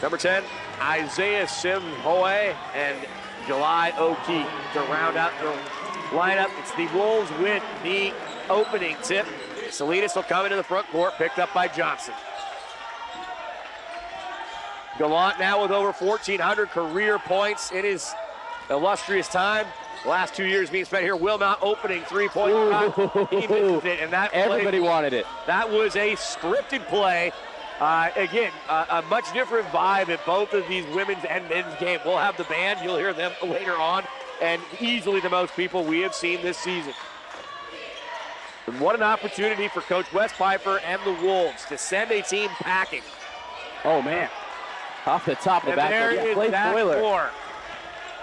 Number 10, Isaiah Simhoe and July O'Keefe to round out the lineup. It's the Wolves with the opening tip. Salinas will come into the front court, picked up by Johnson. Gallant now with over 1,400 career points in his illustrious time. The last 2 years being spent here. Wilmot opening three-point shot. He misses it, and that everybody wanted it. That was a scripted play. Again, a much different vibe at both of these women's and men's games. We'll have the band. You'll hear them later on, and easily the most people we have seen this season. And what an opportunity for Coach Wes Pfeiffer and the Wolves to send a team packing. Oh, man. Off the top of the back. There is Zach Moore.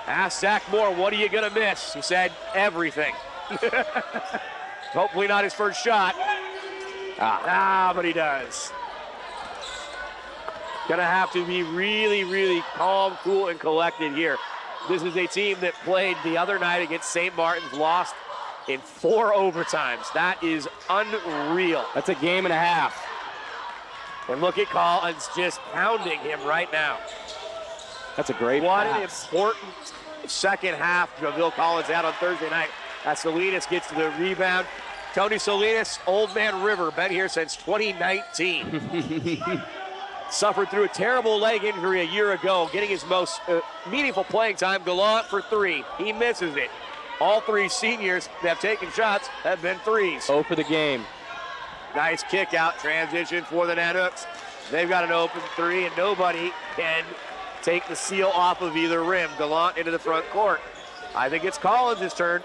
Ask Zach Moore, what are you going to miss? He said, everything. Hopefully not his first shot. But he does. Gonna have to be really, really calm, cool, and collected here. This is a team that played the other night against St. Martin's, lost in 4 overtimes. That is unreal. That's a game and a half. And look at Collins just pounding him right now. That's a great What pass. an important second half. Jahville Collins out on Thursday night. As Salinas gets to the rebound. Tony Salinas, Old Man River, been here since 2019. Suffered through a terrible leg injury a year ago, getting his most meaningful playing time. Gallant for 3. He misses it. All 3 seniors that have taken shots have been threes. 0 for the game. Nice kick out transition for the Nanooks. They've got an open 3, and nobody can take the seal off of either rim. Gallant into the front court. I think it's Collins' turn.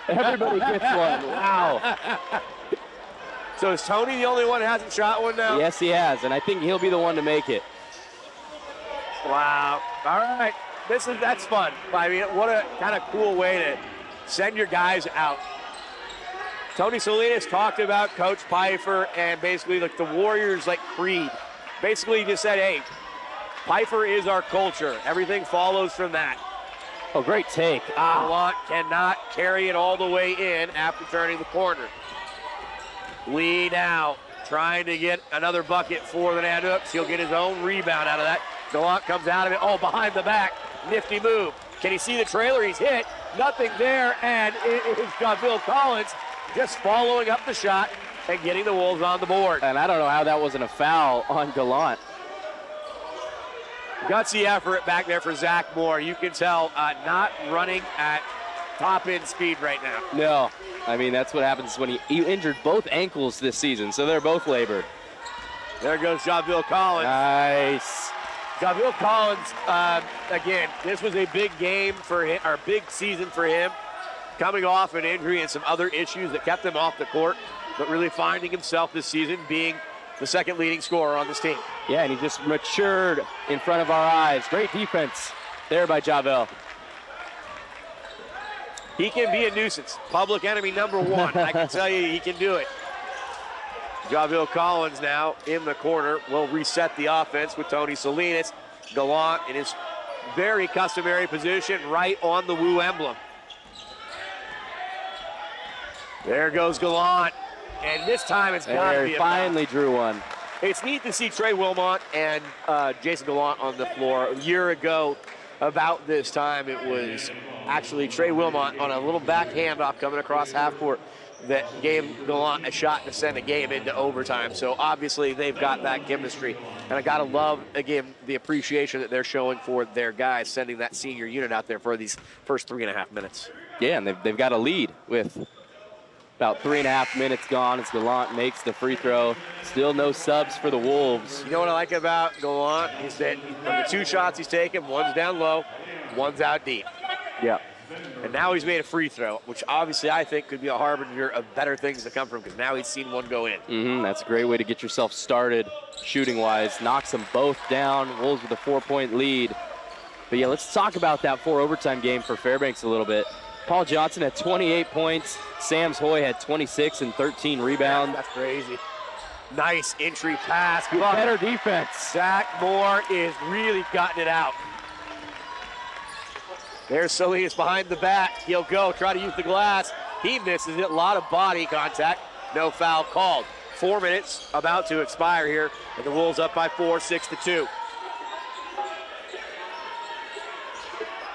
Everybody gets one. Wow. So is Tony the only one who hasn't shot one now? Yes, he has, and I think he'll be the one to make it. Wow. All right. That's fun. I mean, what a kind of cool way to send your guys out. Tony Salinas talked about Coach Pfeiffer and basically like the Warriors like creed. Basically he just said, hey, Pfeiffer is our culture. Everything follows from that. Oh, great take. Gallant cannot carry it all the way in after turning the corner. Lee now trying to get another bucket for the Nanooks. He'll get his own rebound out of that. Gallant comes out of it. Oh, behind the back. Nifty move. Can he see the trailer? He's hit. Nothing there, and it is Jahville Collins just following up the shot and getting the Wolves on the board. And I don't know how that wasn't a foul on Gallant. Gutsy effort back there for Zach Moore. You can tell not running at top-end speed right now. No. I mean, that's what happens when he injured both ankles this season, so they're both labored. There goes Jahville Collins. Nice. Jahville Collins, again, this was a big game for him, or big season for him, coming off an injury and some other issues that kept him off the court, but really finding himself this season being the second leading scorer on this team. Yeah, and he just matured in front of our eyes. Great defense there by Jahville. He can be a nuisance. Public enemy number 1. I can tell you he can do it. Jahville Collins now in the corner will reset the offense with Tony Salinas. Gallant in his very customary position right on the Woo emblem. There goes Gallant. And this time it's got to be a finally drew one. It's neat to see Trey Wilmot and Jason Gallant on the floor. A year ago, about this time, it was actually Trey Wilmot on a little back handoff coming across half court that gave Gallant a shot to send a game into overtime. So obviously they've got that chemistry. And I got to love, again, the appreciation that they're showing for their guys, sending that senior unit out there for these first 3.5 minutes. Yeah, and they've got a lead with about 3.5 minutes gone as Gallant makes the free throw. Still no subs for the Wolves. You know what I like about Gallant is that from the 2 shots he's taken, one's down low, one's out deep. Yeah. And now he's made a free throw, which obviously I think could be a harbinger of better things to come from because now he's seen one go in. That's a great way to get yourself started shooting-wise. Knocks them both down. Wolves with a 4-point lead. But yeah, let's talk about that 4 overtime game for Fairbanks a little bit. Paul Johnson had 28 points. Sams Hoy had 26 and 13 rebounds. Yeah, that's crazy. Nice entry pass. Better defense. Zach Moore is really gutting it out. There's Salinas behind the back. He'll go, try to use the glass. He misses it. A lot of body contact. No foul called. 4 minutes about to expire here. And the Wolves up by 4, 6-2.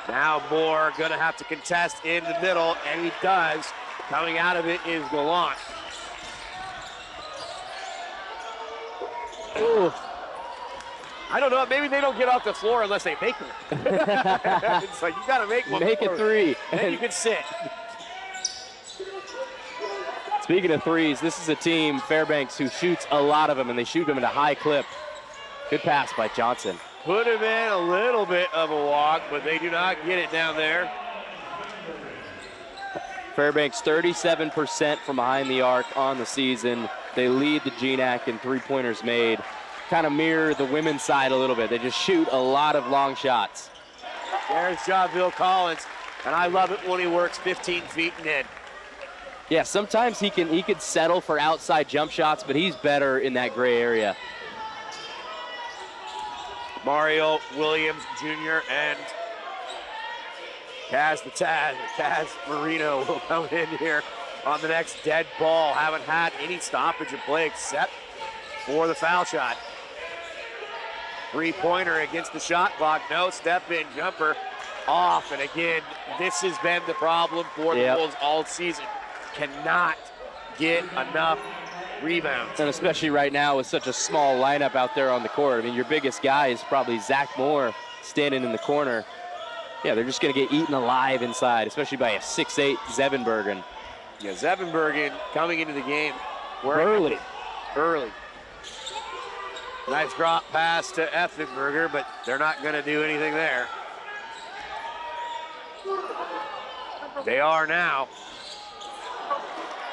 Now Moore going to have to contest in the middle, and he does. Coming out of it is Gallant. Ooh. I don't know, maybe they don't get off the floor unless they make one. It's like, you got to make one. Make a three. Then you can sit. Speaking of threes, this is a team, Fairbanks, who shoots a lot of them, and they shoot them at a high clip. Good pass by Johnson. Could have been a little bit of a walk, but they do not get it down there. Fairbanks 37% from behind the arc on the season. They lead the GNAC in three-pointers made. Kind of mirror the women's side a little bit. They just shoot a lot of long shots. There's Jahville Collins, and I love it when he works 15 feet and in. Yeah, sometimes he could settle for outside jump shots, but he's better in that gray area. Mario Williams Jr. and Kaz the Taz, Kaz Marino will come in here on the next dead ball. Haven't had any stoppage of play except for the foul shot. Three-pointer against the shot clock. No step-in jumper off. And again, this has been the problem for the Wolves all season. Cannot get enough rebounds. And especially right now with such a small lineup out there on the court. I mean, your biggest guy is probably Zach Moore standing in the corner. Yeah, they're just going to get eaten alive inside, especially by a 6'8" Zevenbergen. Yeah, Zevenbergen coming into the game. Early. Nice drop pass to Effenberger, but they're not going to do anything there. They are now.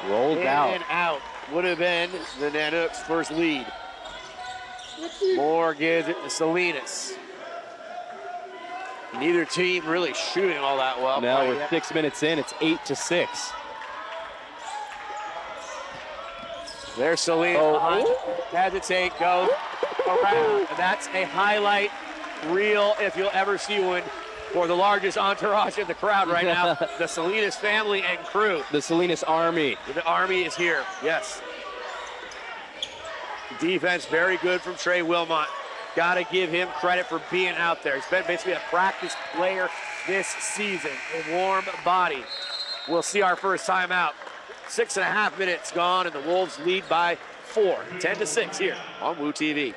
Rolled out. And out would have been the Nanooks' first lead. Moore gives it to Salinas. Neither team really shooting all that well. Now with 6 minutes in, it's 8-6. There's Salinas behind. Hesitate, goes around. And that's a highlight reel, if you'll ever see one, for the largest entourage in the crowd right now, the Salinas family and crew. The Salinas Army. The Army is here, yes. Defense very good from Trey Wilmot. Got to give him credit for being out there. He's been basically a practice player this season, a warm body. We'll see our first timeout. 6.5 minutes gone, and the Wolves lead by 4, 10-6 here on Woo TV.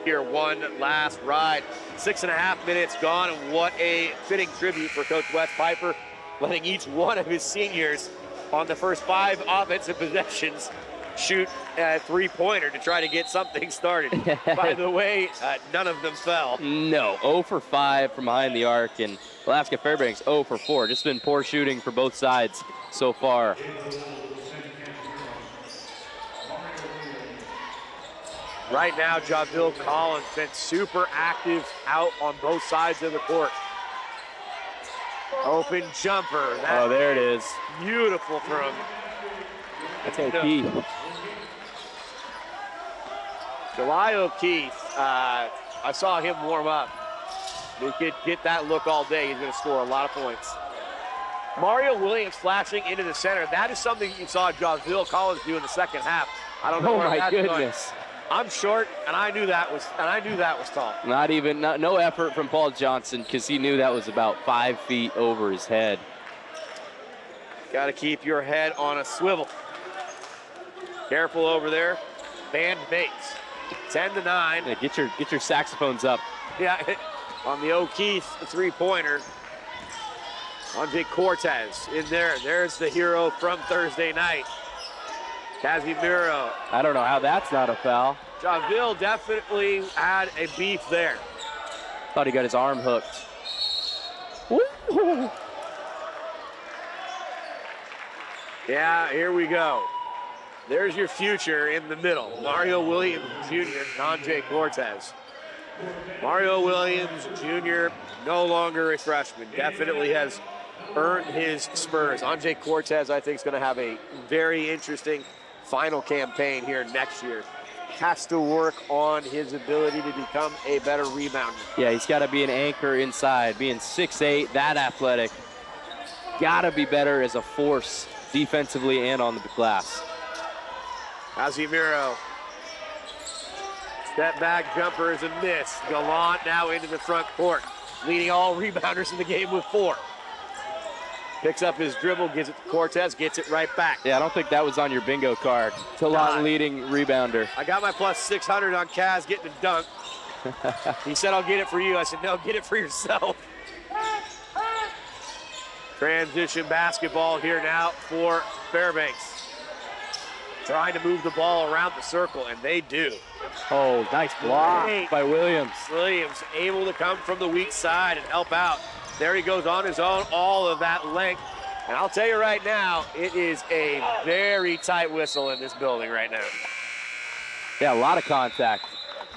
Here, one last ride. 6.5 minutes gone, and what a fitting tribute for Coach Wes Piper, letting each one of his seniors on the first 5 offensive possessions shoot a three-pointer to try to get something started. By the way, none of them fell. No, 0 for 5 from behind the arc, and Alaska Fairbanks 0 for 4. Just been poor shooting for both sides so far. Right now, Jahville Collins been super active out on both sides of the court. Open jumper. Oh, there it is. Beautiful from That's O'Keefe. July O'Keefe, I saw him warm up. He could get that look all day. He's going to score a lot of points. Mario Williams flashing into the center. That is something you saw Jahville Collins do in the second half. I don't know Oh where my that's goodness. I'm short, and I knew that was tall. No effort from Paul Johnson because he knew that was about 5 feet over his head. Got to keep your head on a swivel. Careful over there. Band mates. 10-9. Yeah, get your saxophones up. Yeah, on the O'Keefe three-pointer. Andre Cortez in there. There's the hero from Thursday night. Casimiro. I don't know how that's not a foul. Jahville definitely had a beef there. Thought he got his arm hooked. Woo. Yeah, here we go. There's your future in the middle. Mario Williams Jr. and Andre Cortez. Mario Williams Jr., no longer a freshman, definitely has earned his spurs. Andre Cortez, I think, is going to have a very interesting final campaign here next year. Has to work on his ability to become a better rebounder. Yeah, he's got to be an anchor inside. Being 6'8", that athletic, got to be better as a force defensively and on the glass. Casimiro. Step back jumper is a miss. Gallant now into the front court, leading all rebounders in the game with 4. Picks up his dribble, gives it to Cortez, gets it right back. Yeah, I don't think that was on your bingo card. Gallant leading rebounder. I got my plus 600 on Kaz getting a dunk. He said, I'll get it for you. I said, no, get it for yourself. Transition basketball here now for Fairbanks. Trying to move the ball around the circle, and they do. Oh, nice block by Williams. Williams able to come from the weak side and help out. There he goes on his own, all of that length. And I'll tell you right now, it is a very tight whistle in this building right now. Yeah, a lot of contact.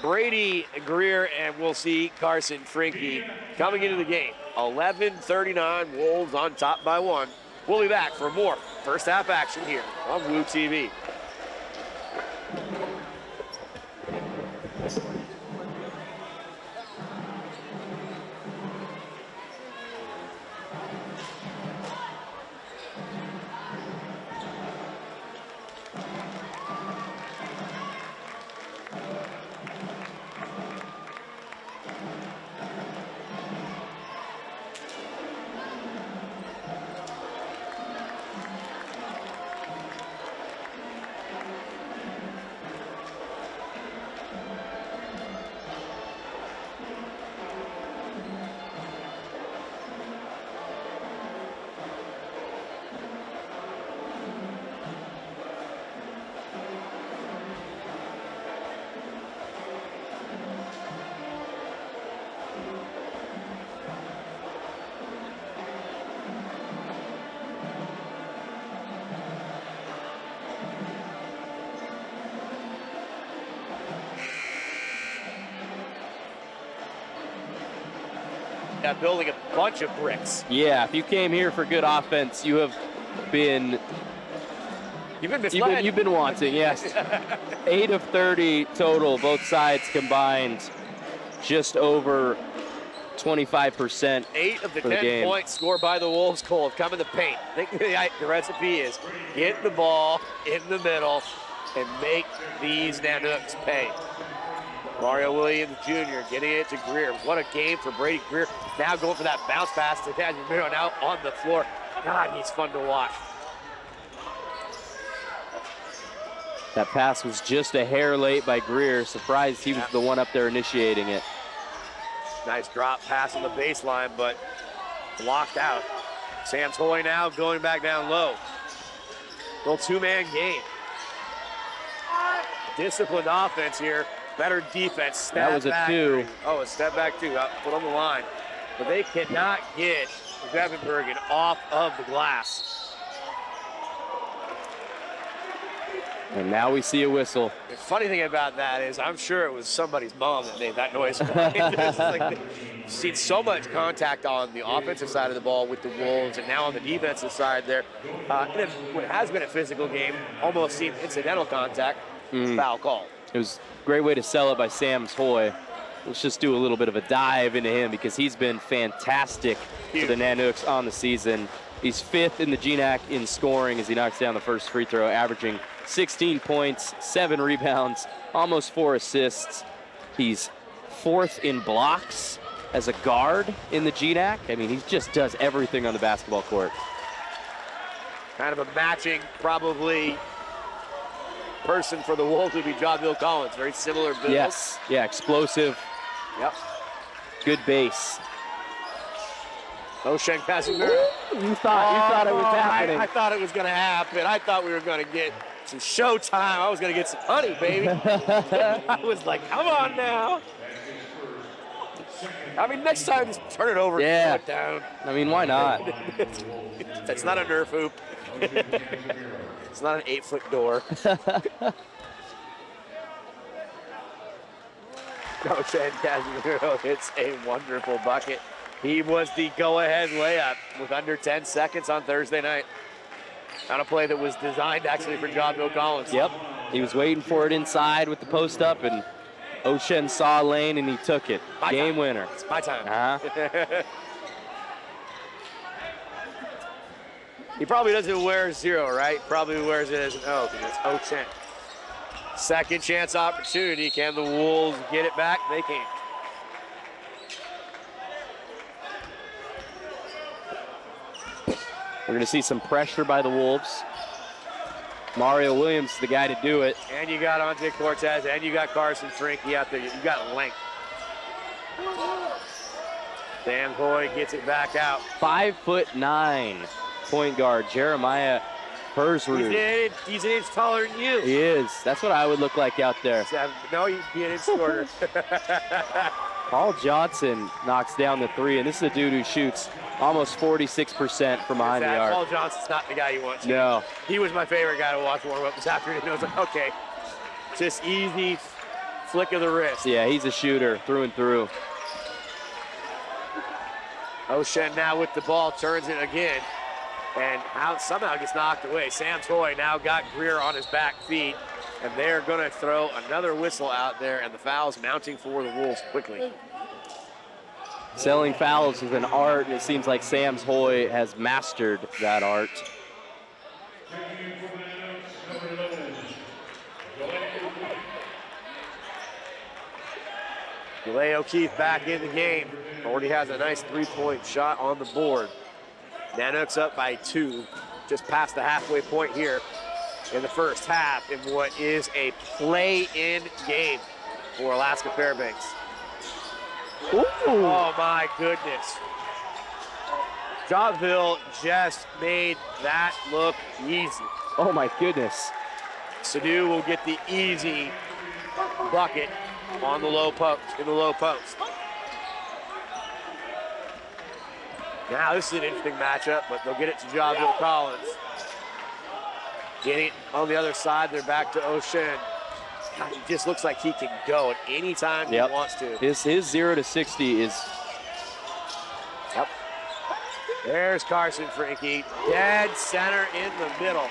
Brady Greer, and we'll see Carson Frinke coming into the game. 11:39, Wolves on top by 1. We'll be back for more first half action here on Woo TV. Building a bunch of bricks. Yeah, if you came here for good offense, you have been... You've been misled. You've been wanting, yes. 8 of 30 total, both sides combined, just over 25%. 8 of the 10 points scored by the Wolves, Cole, have come in the paint. I think the recipe is get the ball in the middle and make these Nanooks pay. Mario Williams Jr. getting it to Greer. What a game for Brady Greer. Now going for that bounce pass to Casimiro, now on the floor. God, he's fun to watch. That pass was just a hair late by Greer. Surprised he was the one up there initiating it. Nice drop pass on the baseline, but blocked out. Sam Toy now going back down low. Little two-man game. Disciplined offense here. Better defense. That was a 2. Oh, a step back 2. Put on the line. But they cannot get Grevenbergen off of the glass. And now we see a whistle. The funny thing about that is I'm sure it was somebody's mom that made that noise. Like, you've seen so much contact on the offensive side of the ball with the Wolves, and now on the defensive side there. When it has been a physical game, almost seemed incidental contact, foul call. It was a great way to sell it by Sam Toy. Let's just do a little bit of a dive into him because he's been fantastic for the Nanooks on the season. He's 5th in the GNAC in scoring as he knocks down the first free throw, averaging 16 points, 7 rebounds, almost 4 assists. He's 4th in blocks as a guard in the GNAC. I mean, he just does everything on the basketball court. Kind of a matching, probably, person for the Wolves would be Jahville Collins. Very similar build. Yes, yeah, explosive. Yep. Good base. O'Shea passing there. You thought it was happening. I thought it was going to happen. I thought we were going to get some showtime. I was going to get some honey, baby. I was like, come on now. I mean, next time, just turn it over and put it down. I mean, why not? That's not a Nerf hoop. It's not an 8-foot door. O'Shea Casimiro hits a wonderful bucket. He was the go-ahead layup with under 10 seconds on Thursday night. On a play that was designed actually for Jahville Collins. Yep, he was waiting for it inside with the post up, and O'Shea saw a lane and he took it. Game winner. It's my time. Uh-huh. He probably doesn't wear 0, right? Probably wears it as an O because it's O'Shea. Second chance opportunity. Can the Wolves get it back? They can't. We're going to see some pressure by the Wolves. Mario Williams, the guy to do it. And you got Ante Cortez, and you got Carson Frankie out there. You got length. Sam Hoy gets it back out. 5'9" point guard, Jeremiah Herzrud. He's an inch taller than you. He is. That's what I would look like out there. No, he'd be an inch shorter. Paul Johnson knocks down the 3, and this is a dude who shoots almost 46% from behind the arc. Paul Johnson's not the guy you want to. No. He was my favorite guy to watch warm up this afternoon. I was like, okay, just easy flick of the wrist. Yeah, he's a shooter through and through. O'Shea now with the ball, turns it again, and somehow gets knocked away. Sam Toy now got Greer on his back feet, and they're going to throw another whistle out there, and the foul's mounting for the Wolves quickly. Selling fouls is an art, and it seems like Sam's Hoy has mastered that art. Delay O'Keefe back in the game. Already has a nice 3-point shot on the board. Nanook's up by 2, just past the halfway point here in the first half in what is a play-in game for Alaska Fairbanks. Ooh. Oh my goodness. Jahville just made that look easy. Oh my goodness. Sadu will get the easy bucket on the low post, in the low post. Now this is an interesting matchup, but they'll get it to Jahville Collins. Getting it on the other side, they're back to O'Shea. God, he just looks like he can go at any time he wants to. His 0 to 60 is. Yep. There's Carson Frankie, dead center in the middle.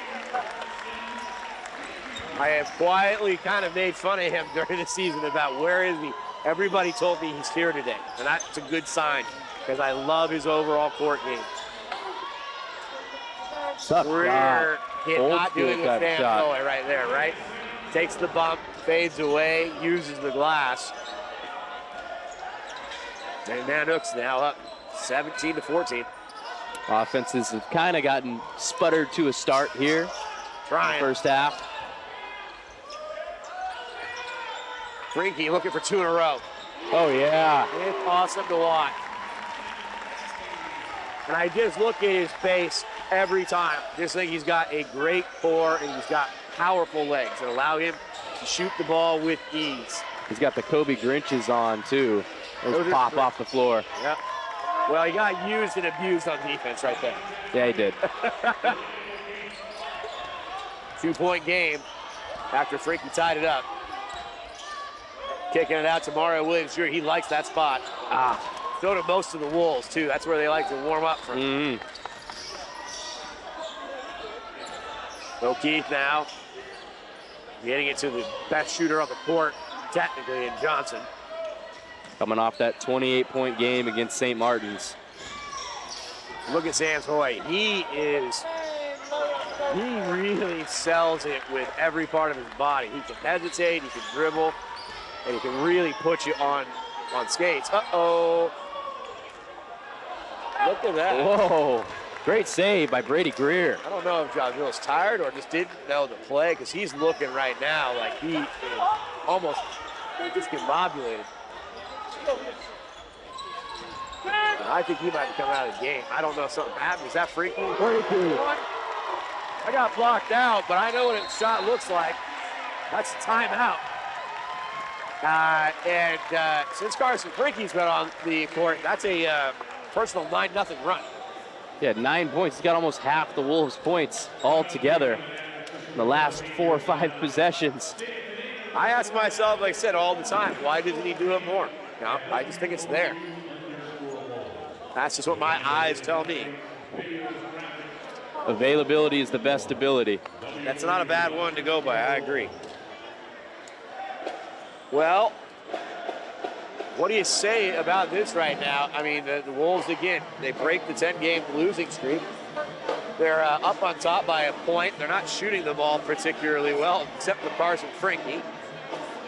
I have quietly kind of made fun of him during the season about where is he. Everybody told me he's here today, and that's a good sign because I love his overall court game. Greer cannot do it with Sam Toy right there, right? Takes the bump, fades away, uses the glass. And Nanook's now up 17 to 14. Offenses have kind of gotten sputtered to a start here. Trying. First half. Frankie looking for 2 in a row. Oh, yeah. It's awesome to watch. And I just look at his base every time. Just think he's got a great core and he's got powerful legs that allow him to shoot the ball with ease. He's got the Kobe Grinches on, too. Those pop off the floor. Yep. Well, he got used and abused on defense right there. Yeah, he did. 2-point game after Frankie tied it up. Kicking it out to Mario Williams. Sure, he likes that spot. So do most of the Wolves, too. That's where they like to warm up from. O'Keefe now getting it to the best shooter on the court, technically, in Johnson. Coming off that 28-point game against St. Martin's. Look at Sam's Hoy. He is He really sells it with every part of his body. He can hesitate, he can dribble, and he can really put you on skates. Uh-oh. Look at that. Whoa, great save by Brady Greer. I don't know if Jahville's tired or just didn't know the play, because he's looking right now like he is almost just combobulated. I think he might be coming out of the game. I don't know if something happened. Is that freaky? I got blocked out, but I know what a shot looks like. That's a timeout. Since Carson Frinke's been on the court, that's a personal 9-0 run. Yeah, 9 points. He's got almost half the Wolves' points all together in the last 4 or 5 possessions. I ask myself, like I said, all the time, why doesn't he do it more? No, I just think it's there. That's just what my eyes tell me. Availability is the best ability. That's not a bad one to go by, I agree. Well, what do you say about this right now? I mean, the Wolves, again, they break the 10-game losing streak. They're up on top by a point. They're not shooting the ball particularly well, except for Carson Frinke.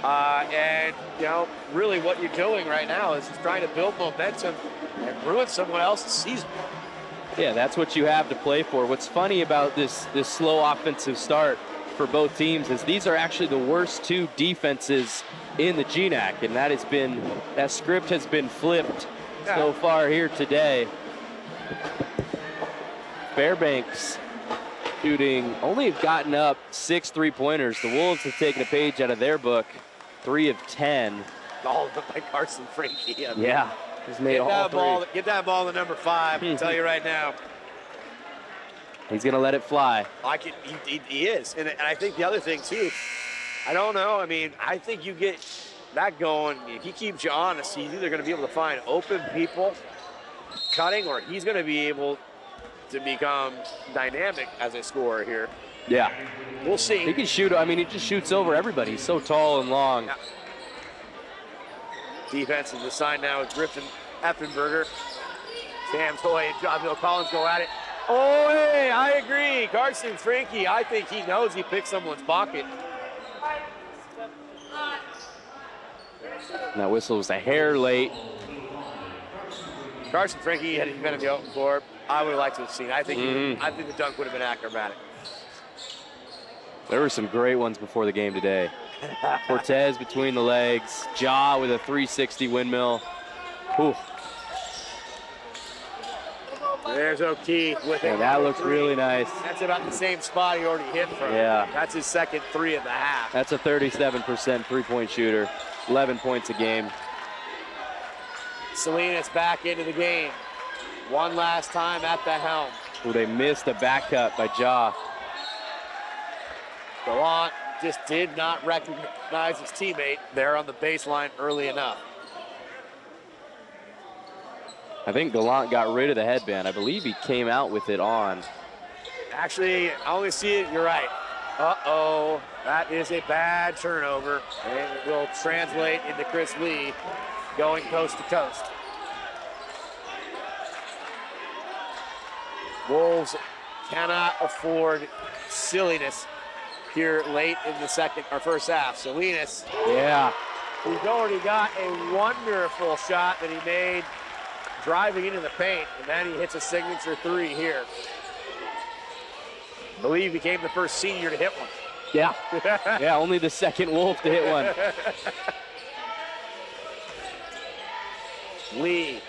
And, you know, really what you're doing right now is just trying to build momentum and ruin someone else's season. Yeah, that's what you have to play for. What's funny about this slow offensive start for both teams is these are actually the worst 2 defenses in the GNAC, and that script has been flipped so far here today. Fairbanks shooting only have gotten up 6 3-pointers. The Wolves have taken a page out of their book, 3 of 10. All of them by Carson Frinke. Yeah, he's made all 3. Get that ball to number 5. I'll tell you right now. He's going to let it fly. He is. And I think the other thing, too, I don't know. I mean, I think you get that going. If he keeps you honest, he's either going to be able to find open people cutting, or he's going to be able to become dynamic as a scorer here. Yeah. We'll see. He can shoot. I mean, he just shoots over everybody. He's so tall and long. Yeah. Defense is assigned now with Griffin Effenberger. Sam Toy and Jahville Collins go at it. Oh, hey, I agree. Carson Frinke, I think he knows he picked someone's pocket. And that whistle was a hair late. Carson Frinke, had he been in the open court, I would have liked to have seen. I think the dunk would have been acrobatic. There were some great ones before the game today. Cortez between the legs. Ja with a 360 windmill. Whew. There's O'Keefe with it. That looks really nice. That's about the same spot he already hit from. Yeah. That's his second 3 of the half. That's a 37% three-point shooter. 11 points a game. Salinas back into the game. One last time at the helm. Ooh, they missed a back cut by Ja. Gallant just did not recognize his teammate there on the baseline early enough. I think Gallant got rid of the headband. I believe he came out with it on. Actually, I only see it, you're right. Uh-oh, that is a bad turnover. And it will translate into Chris Lee going coast to coast. Wolves cannot afford silliness here late in the first half. Salinas, yeah, he's already got a wonderful shot that he made driving into the paint, and then he hits a signature 3 here. I believe he became the first senior to hit one. Yeah, yeah, only the second Wolf to hit one. Lee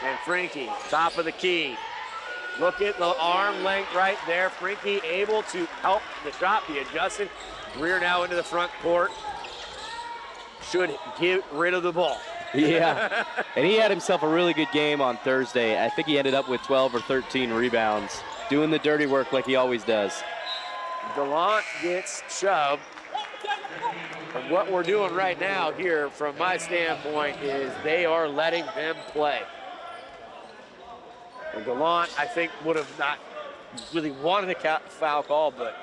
and Frinke, top of the key. Look at the arm length right there. Frinke able to help the shot be adjusted. Greer now into the front court. Should get rid of the ball. Yeah, and he had himself a really good game on Thursday. I think he ended up with 12 or 13 rebounds, doing the dirty work like he always does. Gallant gets shoved. And what we're doing right now here, from my standpoint, is they are letting them play. And Gallant, I think, would have not really wanted a foul call, but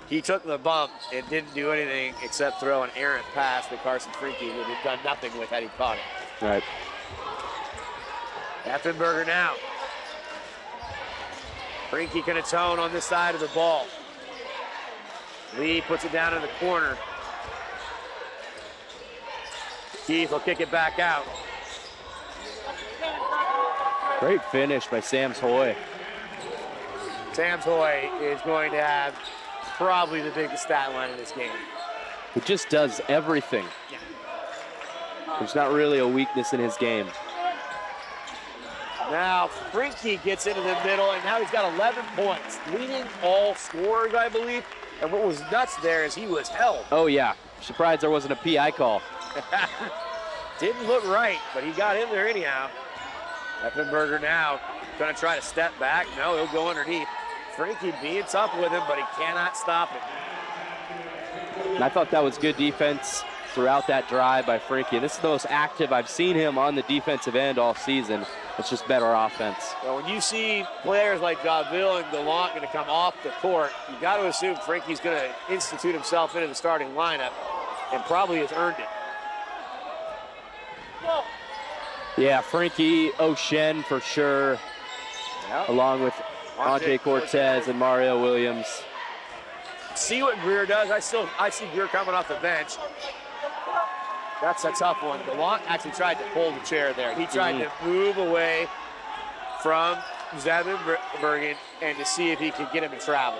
he took the bump and didn't do anything except throw an errant pass that Carson Frinke would have done nothing with had he caught it. Right. Effenberger now. Frinke can atone on this side of the ball. Lee puts it down in the corner. Keith will kick it back out. Great finish by Sams Hoy. Sams Hoy is going to have probably the biggest stat line in this game. He just does everything. Yeah. There's not really a weakness in his game. Now Frinky gets into the middle, and now he's got 11 points, leading all scorers, I believe. And what was nuts there is he was held. Oh yeah, surprised there wasn't a PI call. Didn't look right, but he got in there anyhow. Effenberger now gonna try to step back. No, he'll go underneath. Frankie being tough with him, but he cannot stop it. And I thought that was good defense throughout that drive by Frankie. This is the most active I've seen him on the defensive end all season. It's just better offense. Well, when you see players like Jahville and Gallant gonna come off the court, you got to assume Frankie's gonna institute himself into the starting lineup, and probably has earned it. Yeah, Frankie O'Shen for sure, Yep. along with Andre Cortez and Mario Williams. See what Greer does. I see Greer coming off the bench. That's a tough one. Gallant actually tried to pull the chair there. He tried to move away from Zevenbergen and to see if he could get him to travel.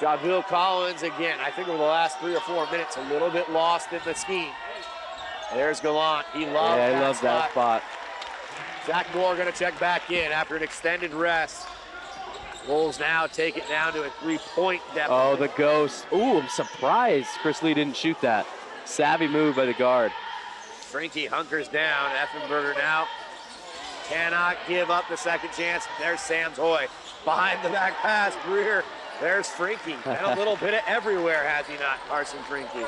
Jahville Collins again, I think over the last 3 or 4 minutes, a little bit lost in the scheme. There's Gallant. He loves that spot. Zach Moore going to check back in after an extended rest. Wolves now take it down to a 3-point deficit. Oh, the ghost. Ooh, I'm surprised Chris Lee didn't shoot that. Savvy move by the guard. Frankie hunkers down. Effenberger now cannot give up the second chance. There's Sams Hoy. Behind the back pass, Greer. There's Frankie. And a little bit of everywhere, has he not, Carson Frankie.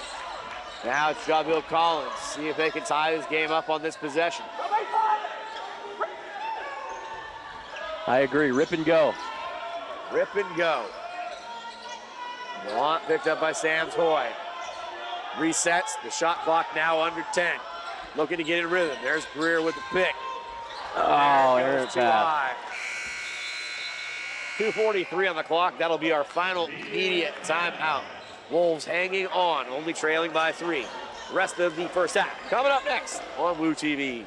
Now it's Jahville Collins. See if they can tie this game up on this possession. I agree, rip and go. Rip and go. Gallant picked up by Sams Hoy. Resets, the shot clock now under 10. Looking to get in rhythm. There's Greer with the pick. Oh, there it's too high. 2:43 on the clock. That'll be our final immediate timeout. Wolves hanging on, only trailing by 3. Rest of the first half coming up next on Woo TV.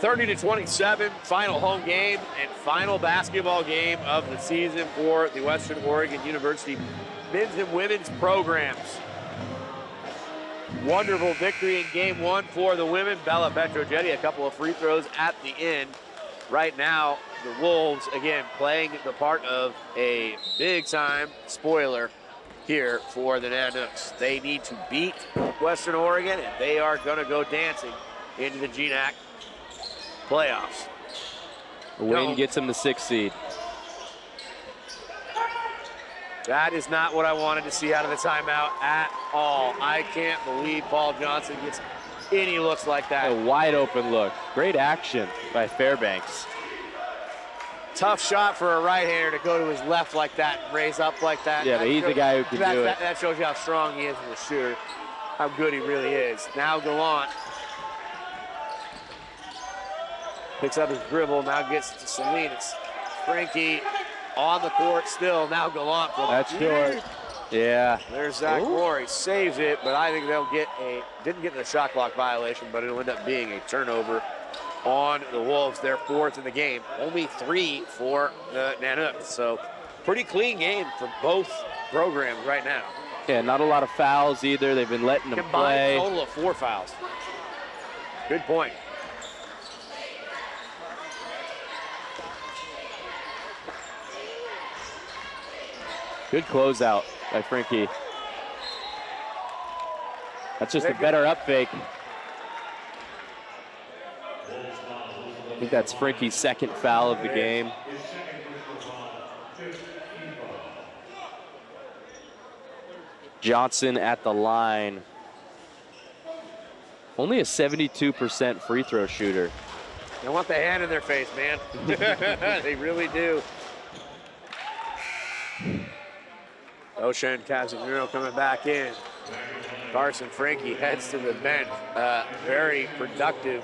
(30-27), final home game and final basketball game of the season for the Western Oregon University men's and women's programs. Wonderful victory in game 1 for the women. Bella Petrojetti, a couple of free throws at the end. Right now, the Wolves, again, playing the part of a big-time spoiler here for the Nanooks. They need to beat Western Oregon, and they are going to go dancing into the GNAC playoffs. A win gets them the 6th seed. That is not what I wanted to see out of the timeout at all. I can't believe Paul Johnson gets any looks like that. A wide open look. Great action by Fairbanks. Tough shot for a right-hander to go to his left like that, raise up like that. Yeah, but he's the guy who can do it. That shows you how strong he is as a shooter, how good he really is. Now Gallant picks up his dribble, now gets to Salinas. Frankie on the court still, now Gallant. That's short. Yeah. There's Zach Rory, saves it, but I think they'll get didn't get the shot clock violation, but it'll end up being a turnover on the Wolves. They're 4th in the game, only 3 for the Nanooks. So pretty clean game for both programs right now. Yeah, not a lot of fouls either. They've been letting them play. Combined total of 4 fouls. Good point. Good closeout by Frankie. That's just a better up fake. I think that's Frankie's 2nd foul of the game. Johnson at the line. Only a 72% free throw shooter. They want the hand in their face, man. They really do. Ocean Casimiro coming back in. Carson Frankie heads to the bench. Very productive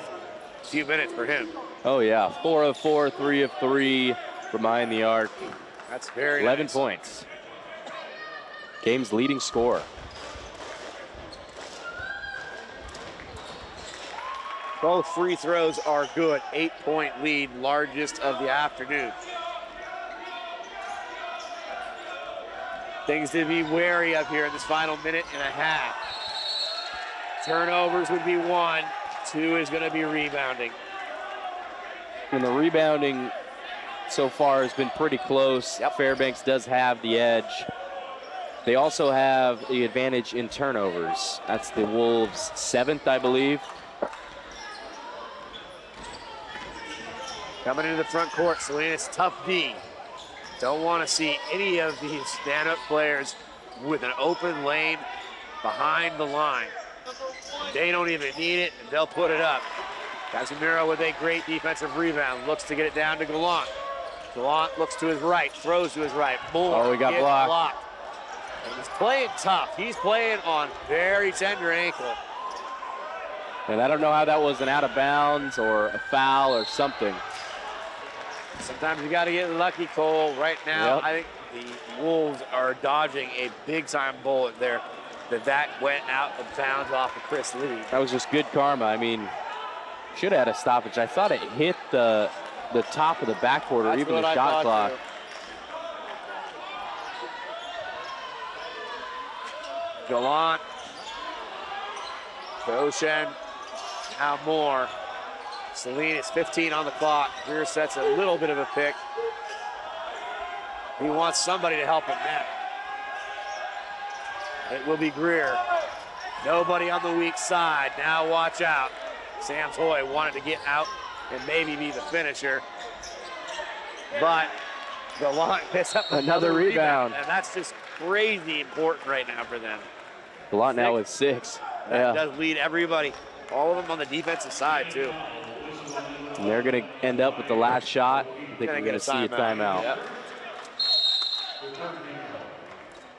few minutes for him. Oh yeah, 4 of 4, 3 of 3 from behind the arc. That's very 11 nice. points. Game's leading scorer. Both free throws are good. 8-point lead, largest of the afternoon. Things to be wary of here in this final minute and a half. Turnovers would be 1. 2 is going to be rebounding. And the rebounding so far has been pretty close. Yep. Fairbanks does have the edge. They also have the advantage in turnovers. That's the Wolves' 7th, I believe. Coming into the front court, Salinas, tough D. Don't want to see any of these stand-up players with an open lane behind the line. They don't even need it, and they'll put it up. Casimiro with a great defensive rebound, looks to get it down to Gallant. Gallant looks to his right, throws to his right. Moore Oh, he got blocked. And he's playing tough. He's playing on very tender ankle. And I don't know how that was an out of bounds or a foul or something. Sometimes you got to get lucky, Cole. Right now, Yep. I think the Wolves are dodging a big-time bullet there. That went out of bounds off of Chris Lee. That was just good karma. I mean, should have had a stoppage. I thought it hit the top of the backboard or even the shot clock. Gallant. Goshen. Now Moore. Salinas, 15 on the clock. Greer sets a little bit of a pick. He wants somebody to help him net. It will be Greer. Nobody on the weak side. Now watch out. Sam Toy wanted to get out and maybe be the finisher. But Gallant picks up Another rebound. And that's just crazy important right now for them. Gallant now with 6. That does lead everybody. All of them on the defensive side, too. And they're going to end up with the last shot. I think we're going to see a timeout. Yep.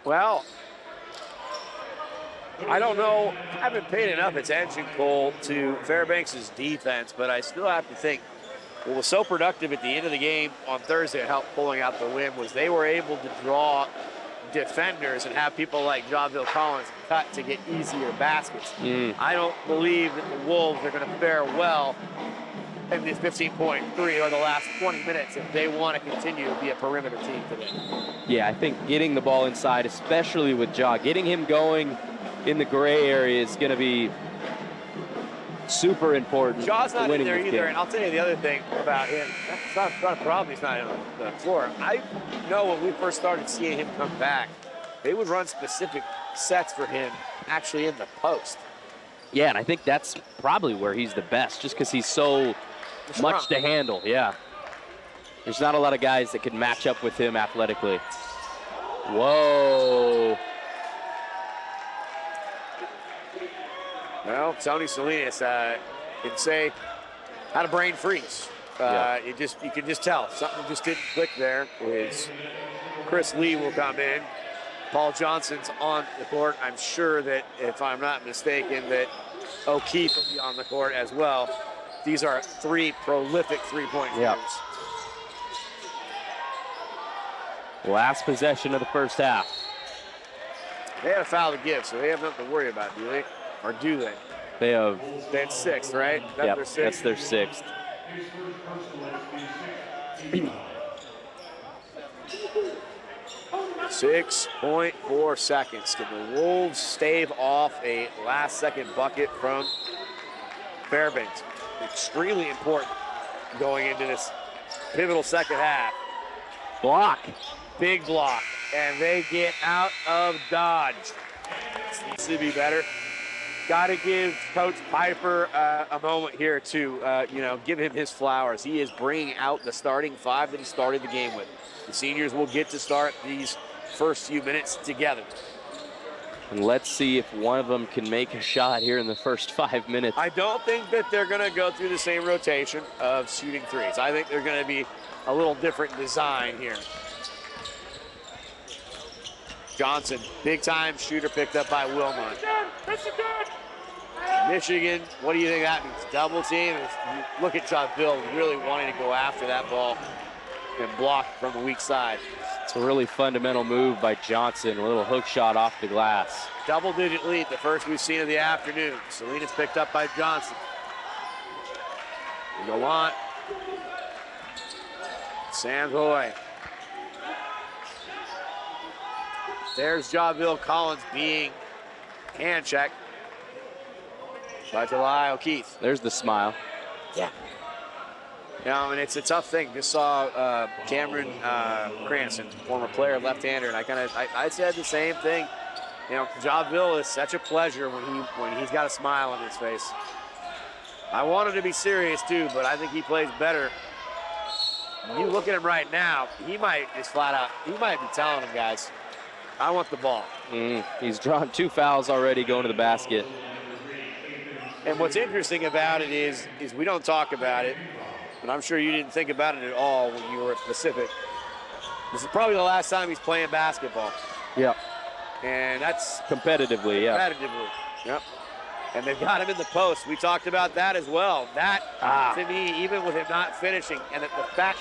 Well, I don't know. I haven't paid enough attention, Cole, to Fairbanks' defense, but I still have to think what was so productive at the end of the game on Thursday to help pulling out the win was they were able to draw defenders and have people like Jahville Collins cut to get easier baskets. I don't believe that the Wolves are going to fare well in this 15.3 or the last 20 minutes if they want to continue to be a perimeter team today. Yeah, I think getting the ball inside, especially with Jah, getting him going in the gray area is going to be super important. Jah's not in there either, game. and I'll tell you the other thing about him. That's not a problem. He's not on the floor. I know when we first started seeing him come back, they would run specific sets for him actually in the post. Yeah, and I think that's probably where he's the best, just because he's so much to handle. Yeah. There's not a lot of guys that can match up with him athletically. Whoa. Well, Tony Salinas can say had a brain freeze. You can just tell something just didn't click there. Chris Lee will come in. Paul Johnson's on the court. I'm sure that, if I'm not mistaken, that O'Keefe will be on the court as well. These are 3 prolific three-point shooters. Last possession of the first half. They had a foul to give, so they have nothing to worry about, do they? Or do they? They have. They had 6, right? Yep, that's their 6th. .4 seconds. Can the Wolves stave off a last-second bucket from Fairbank? Extremely important going into this pivotal second half. Block. Big block. And they get out of Dodge. This needs to be better. Got to give Coach Piper a moment here to, give him his flowers. He is bringing out the starting 5 that he started the game with. The seniors will get to start these first few minutes together. And let's see if one of them can make a shot here in the first 5 minutes. I don't think that they're going to go through the same rotation of shooting threes. I think they're going to be a little different design here. Johnson, big-time shooter picked up by Wilmot. Michigan, what do you think that means? Double team? Look at Jahville really wanting to go after that ball and block from the weak side. It's a really fundamental move by Johnson, a little hook shot off the glass. Double-digit lead, the first we've seen of the afternoon. Salinas picked up by Johnson. Gallant. Sanhoy. There's Jahville Collins being hand checked by July O'Keefe. There's the smile. Yeah. And it's a tough thing. Just saw Cameron Cranston, former player, left-hander, and I said the same thing. Jahville is such a pleasure when he's got a smile on his face. I want him to be serious too, but I think he plays better. When you look at him right now, he might just flat out, he might be telling them, guys, I want the ball. He's drawn 2 fouls already going to the basket. And what's interesting about it is we don't talk about it, and I'm sure you didn't think about it at all when you were at Pacific. This is probably the last time he's playing basketball. Yep. And that's competitively, yeah. Competitively, yep. And they've got him in the post. We talked about that as well. That, to me, even with him not finishing, and the fact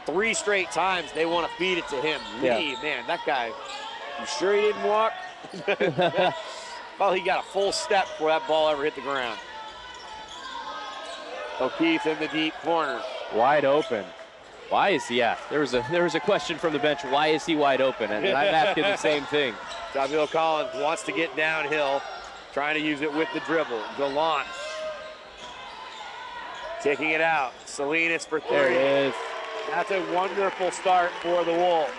3 straight times they want to feed it to him. Lee, man, that guy, you sure he didn't walk? Well, he got a full step before that ball ever hit the ground. O'Keefe in the deep corner. Wide open. Why is he? Yeah, there was a question from the bench. Why is he wide open? And I'm asking the same thing. Jahville Collins wants to get downhill, trying to use it with the dribble. Gallant taking it out. Salinas for 3. There it is. That's a wonderful start for the Wolves.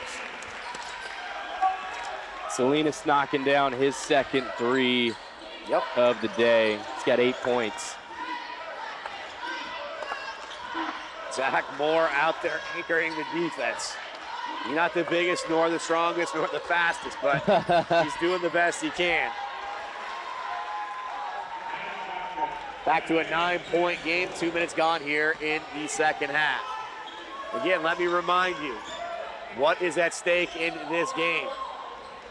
Salinas knocking down his second 3 of the day. He's got 8 points. Zach Moore out there anchoring the defense. He's not the biggest, nor the strongest, nor the fastest, but he's doing the best he can. Back to a 9-point game, 2 minutes gone here in the second half. Again, let me remind you, what is at stake in this game?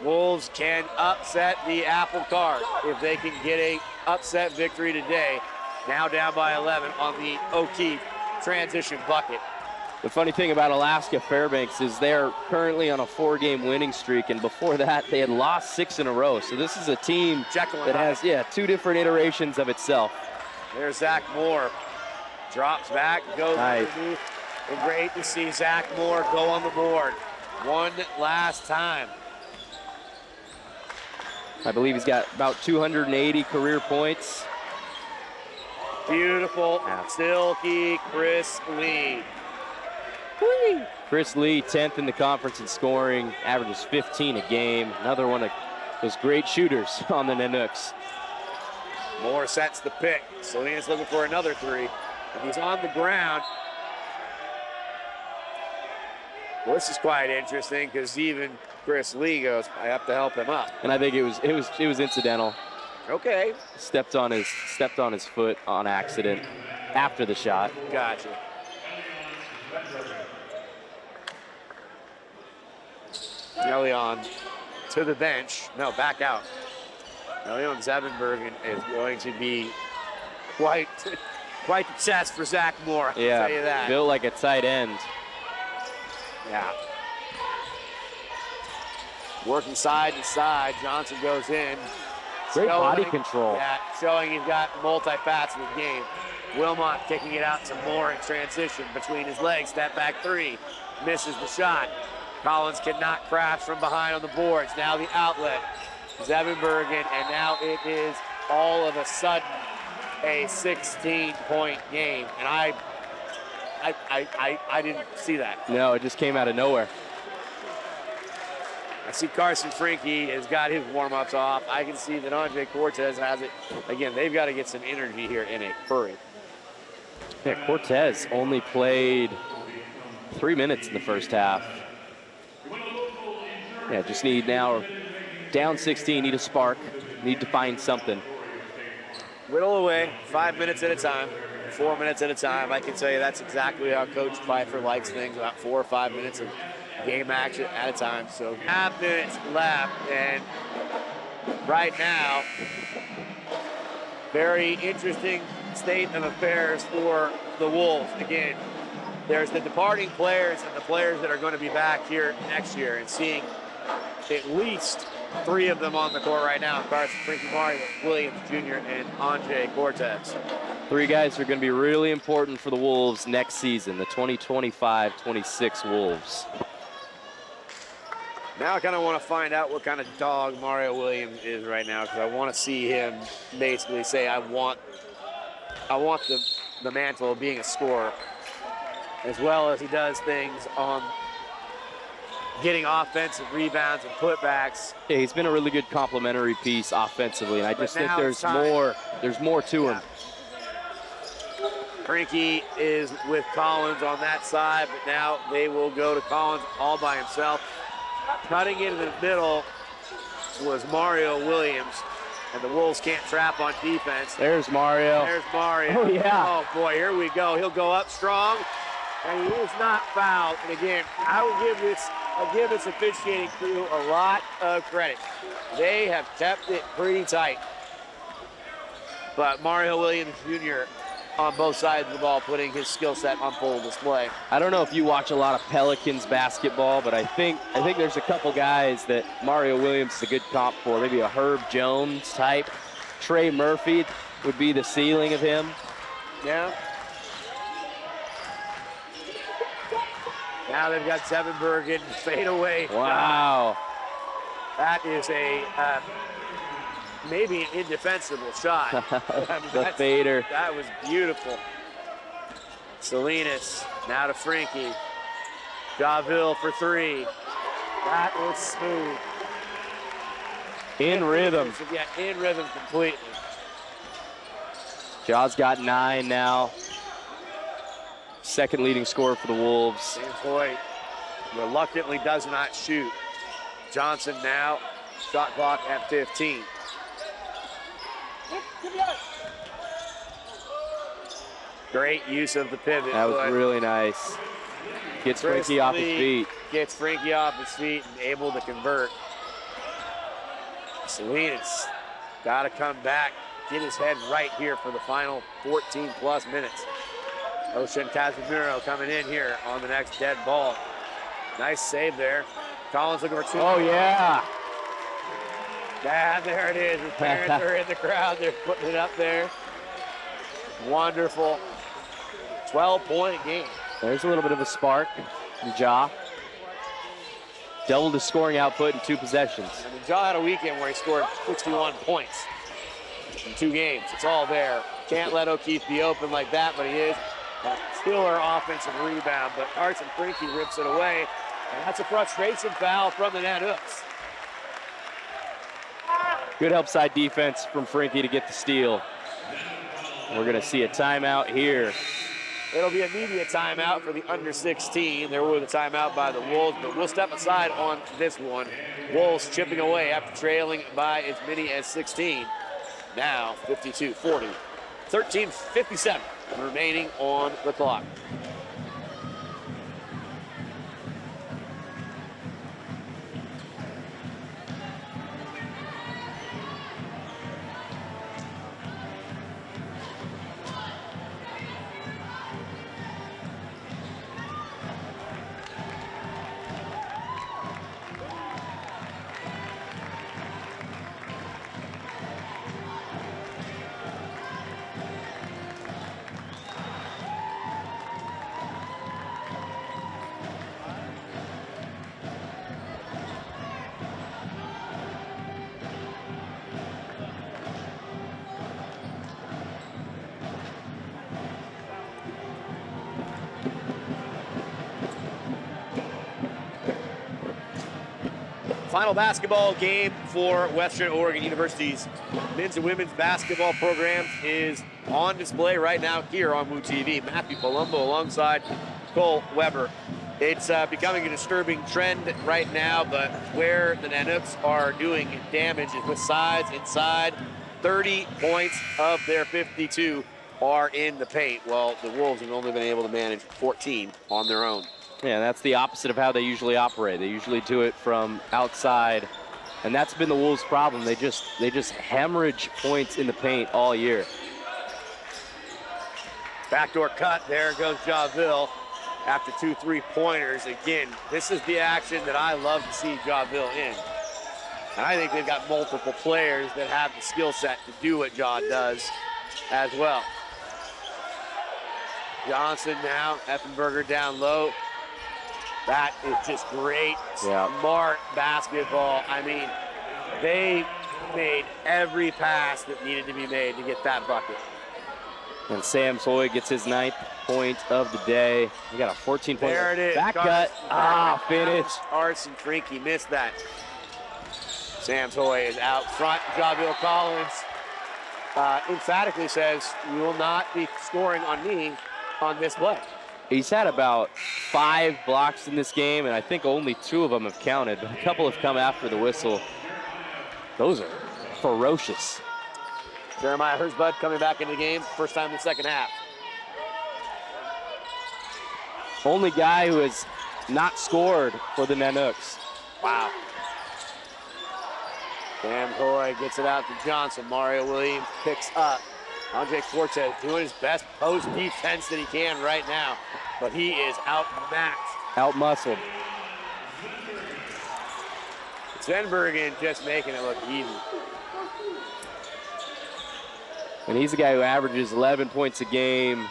Wolves can upset the apple cart if they can get a upset victory today. Now down by 11 on the O'Keefe transition bucket. The funny thing about Alaska Fairbanks is they're currently on a 4-game winning streak, and before that they had lost 6 in a row. So this is a team that has 2 different iterations of itself. There's Zach Moore. Drops back, goes underneath. And great to see Zach Moore go on the board one last time. I believe he's got about 280 career points. Beautiful, silky Chris Lee. Whee! Chris Lee, 10th in the conference in scoring, averages 15 a game. Another one of those great shooters on the Nanooks. Moore sets the pick. Salinas looking for another 3, and he's on the ground. Well, this is quite interesting because even Chris Lee goes, I have to help him up. And I think it was incidental. Okay. Stepped on his foot on accident after the shot. Gotcha. Elion to the bench. No, back out. Elion Zevenberg is going to be quite the test for Zach Moore. I'll tell you that. Built like a tight end. Yeah. Working side to side. Johnson goes in. Great body control. Yeah, showing he's got multifaceted game. Wilmot kicking it out some more in transition between his legs. Step back three. Misses the shot. Collins cannot crash from behind on the boards. Now the outlet. Zevenbergen, and now it is all of a sudden a 16-point game. And I didn't see that. No, it just came out of nowhere. I see Carson Franke has got his warm-ups off. I can see that Andre Cortez has it. Again, they've got to get some energy here in a hurry. Yeah, Cortez only played 3 minutes in the first half. Yeah, just need now, down 16, need a spark, need to find something. Whittle away, 5 minutes at a time, 4 minutes at a time. I can tell you that's exactly how Coach Pfeiffer likes things, about 4 or 5 minutes of game action at a time. So 5 minutes left, and right now, very interesting state of affairs for the Wolves. Again, there's the departing players and the players that are going to be back here next year, and seeing at least 3 of them on the court right now: Carson Franke, Mario Williams Jr., and Andre Cortez. 3 guys who are going to be really important for the Wolves next season, the 2025-26 Wolves. Now I kind of want to find out what kind of dog Mario Williams is right now, because I want to see him basically say, I want the mantle of being a scorer, as well as he does things on getting offensive rebounds and putbacks. Yeah, he's been a really good complementary piece offensively, and I just think there's more to him. Franke is with Collins on that side, but now they will go to Collins all by himself. Cutting into the middle was Mario Williams, and the Wolves can't trap on defense. There's Mario. There's Mario. Oh, yeah. Oh, boy, here we go. He'll go up strong, and he is not fouled. And again, I'll give this officiating crew a lot of credit. They have kept it pretty tight. But Mario Williams Jr. on both sides of the ball, putting his skill set on full display. I don't know if you watch a lot of Pelicans basketball, but I think there's a couple guys that Mario Williams is a good comp for. Maybe a Herb Jones type. Trey Murphy would be the ceiling of him. Yeah. Now they've got Zevenbergen fade away. Wow. That is a maybe an indefensible shot. The fader. That was beautiful. Salinas now to Franke. Jahville for 3. That was smooth. In rhythm. Yeah, in rhythm completely. Jaw's got 9 now. Second leading scorer for the Wolves. James Hoyt reluctantly does not shoot. Johnson now, shot clock at 15. Great use of the pivot. That was really nice. Gets Franke off his feet. Gets Franke off his feet and able to convert. Salinas got to come back, get his head right here for the final 14-plus minutes. Ocean Casemiro coming in here on the next dead ball. Nice save there. Collins looking for 2. Oh, yeah. Yeah, there it is. His parents are in the crowd. They're putting it up there. Wonderful. 12-point game. There's a little bit of a spark from Ja. Doubled his scoring output in 2 possessions. I mean, Ja had a weekend where he scored 61 points in 2 games. It's all there. Can't let O'Keefe be open like that, but he is. Killer offensive rebound, but Carson Franke rips it away, and that's a frustration foul from the net hooks. Good help side defense from Franke to get the steal. We're going to see a timeout here. It'll be a media timeout for the under 16. There was a timeout by the Wolves, but we'll step aside on this one. Wolves chipping away after trailing by as many as 16. Now 52-40. 13:57 remaining on the clock. Final basketball game for Western Oregon University's men's and women's basketball programs is on display right now here on Woo TV. Matthew Palumbo alongside Cole Weber. It's becoming a disturbing trend right now, but where the Nanooks are doing damage is with sides inside. 30 points of their 52 are in the paint. Well, the Wolves have only been able to manage 14 on their own. Yeah, that's the opposite of how they usually operate. They usually do it from outside, and that's been the Wolves' problem. They just hemorrhage points in the paint all year. Backdoor cut, there goes Jahville after 2 3-pointers. Again, this is the action that I love to see Jahville in. And I think they've got multiple players that have the skill set to do what Jah does as well. Johnson now, Effenberger down low. That is just great, smart basketball. I mean, they made every pass that needed to be made to get that bucket. And Sam Soy gets his 9th point of the day. We got a 14-point there it is. Back cut. Finish. Arson Frinky missed that. Sam Soy is out front. Jahville Collins emphatically says, "You will not be scoring on me on this play." He's had about 5 blocks in this game, and I think only 2 of them have counted, but a couple have come after the whistle. Those are ferocious. Jeremiah Herzbud coming back into the game, first time in the second half. Only guy who has not scored for the Nanooks. Wow. Sam Coy gets it out to Johnson. Mario Williams picks up. Andre Cortez doing his best post defense that he can right now, but he is outmatched. Out-muscled. Zenbergen just making it look easy. And he's the guy who averages 11 points a game,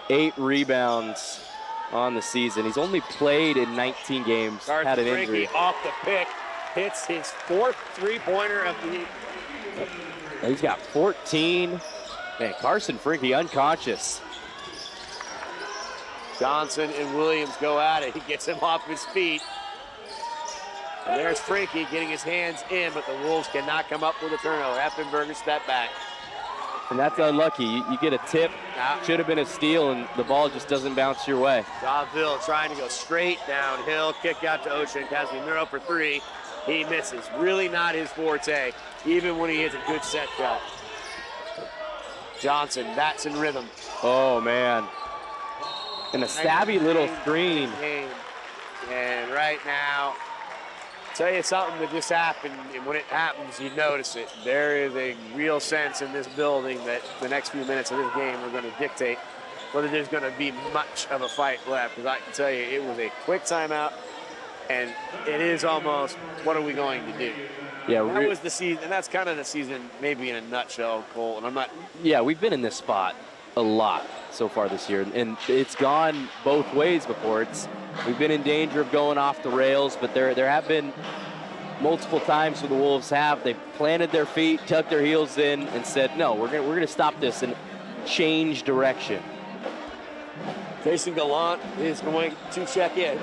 8 rebounds on the season. He's only played in 19 games, had an injury. Off the pick, hits his 4th 3-pointer of the game. He's got 14. Man, Carson Frinky unconscious. Johnson and Williams go at it. He gets him off his feet. And there's Frinky getting his hands in, but the Wolves cannot come up with a turnover. Effenberger step back. And that's unlucky. You get a tip, should have been a steal, and the ball just doesn't bounce your way. Jahville trying to go straight downhill, kick out to Ocean Casimiro for 3. He misses. Really not his forte, even when he hits a good set shot. Johnson, that's in rhythm. Oh, man. And a stabby little screen. And right now, tell you something that just happened, and when it happens, you notice it. There is a real sense in this building that the next few minutes of this game are going to dictate whether there's going to be much of a fight left. Because I can tell you, it was a quick timeout, and it is almost, what are we going to do? Yeah, that was the season, and that's kind of the season, maybe in a nutshell, Cole. And I'm not. Yeah, we've been in this spot a lot so far this year, and it's gone both ways before. We've been in danger of going off the rails, but there have been multiple times where the Wolves they've planted their feet, tucked their heels in, and said, "No, we're gonna stop this and change direction." Jason Gallant is going to check in.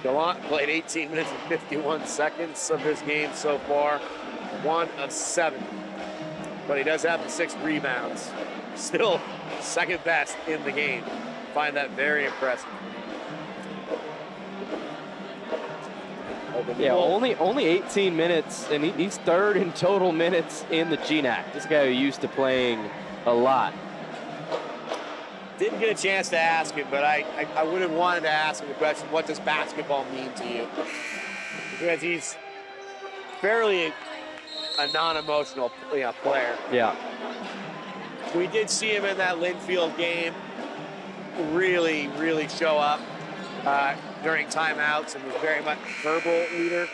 Gallant played 18 minutes and 51 seconds of this game so far, 1 of 7. But he does have the 6 rebounds. Still second best in the game. Find that very impressive. Yeah, only 18 minutes, and he's 3rd in total minutes in the GNAC. This guy who used to playing a lot. Didn't get a chance to ask him, but I would have wanted to ask him the question, what does basketball mean to you? Because he's fairly a non-emotional player. Yeah. We did see him in that Linfield game really, really show up during timeouts and was very much verbal leader.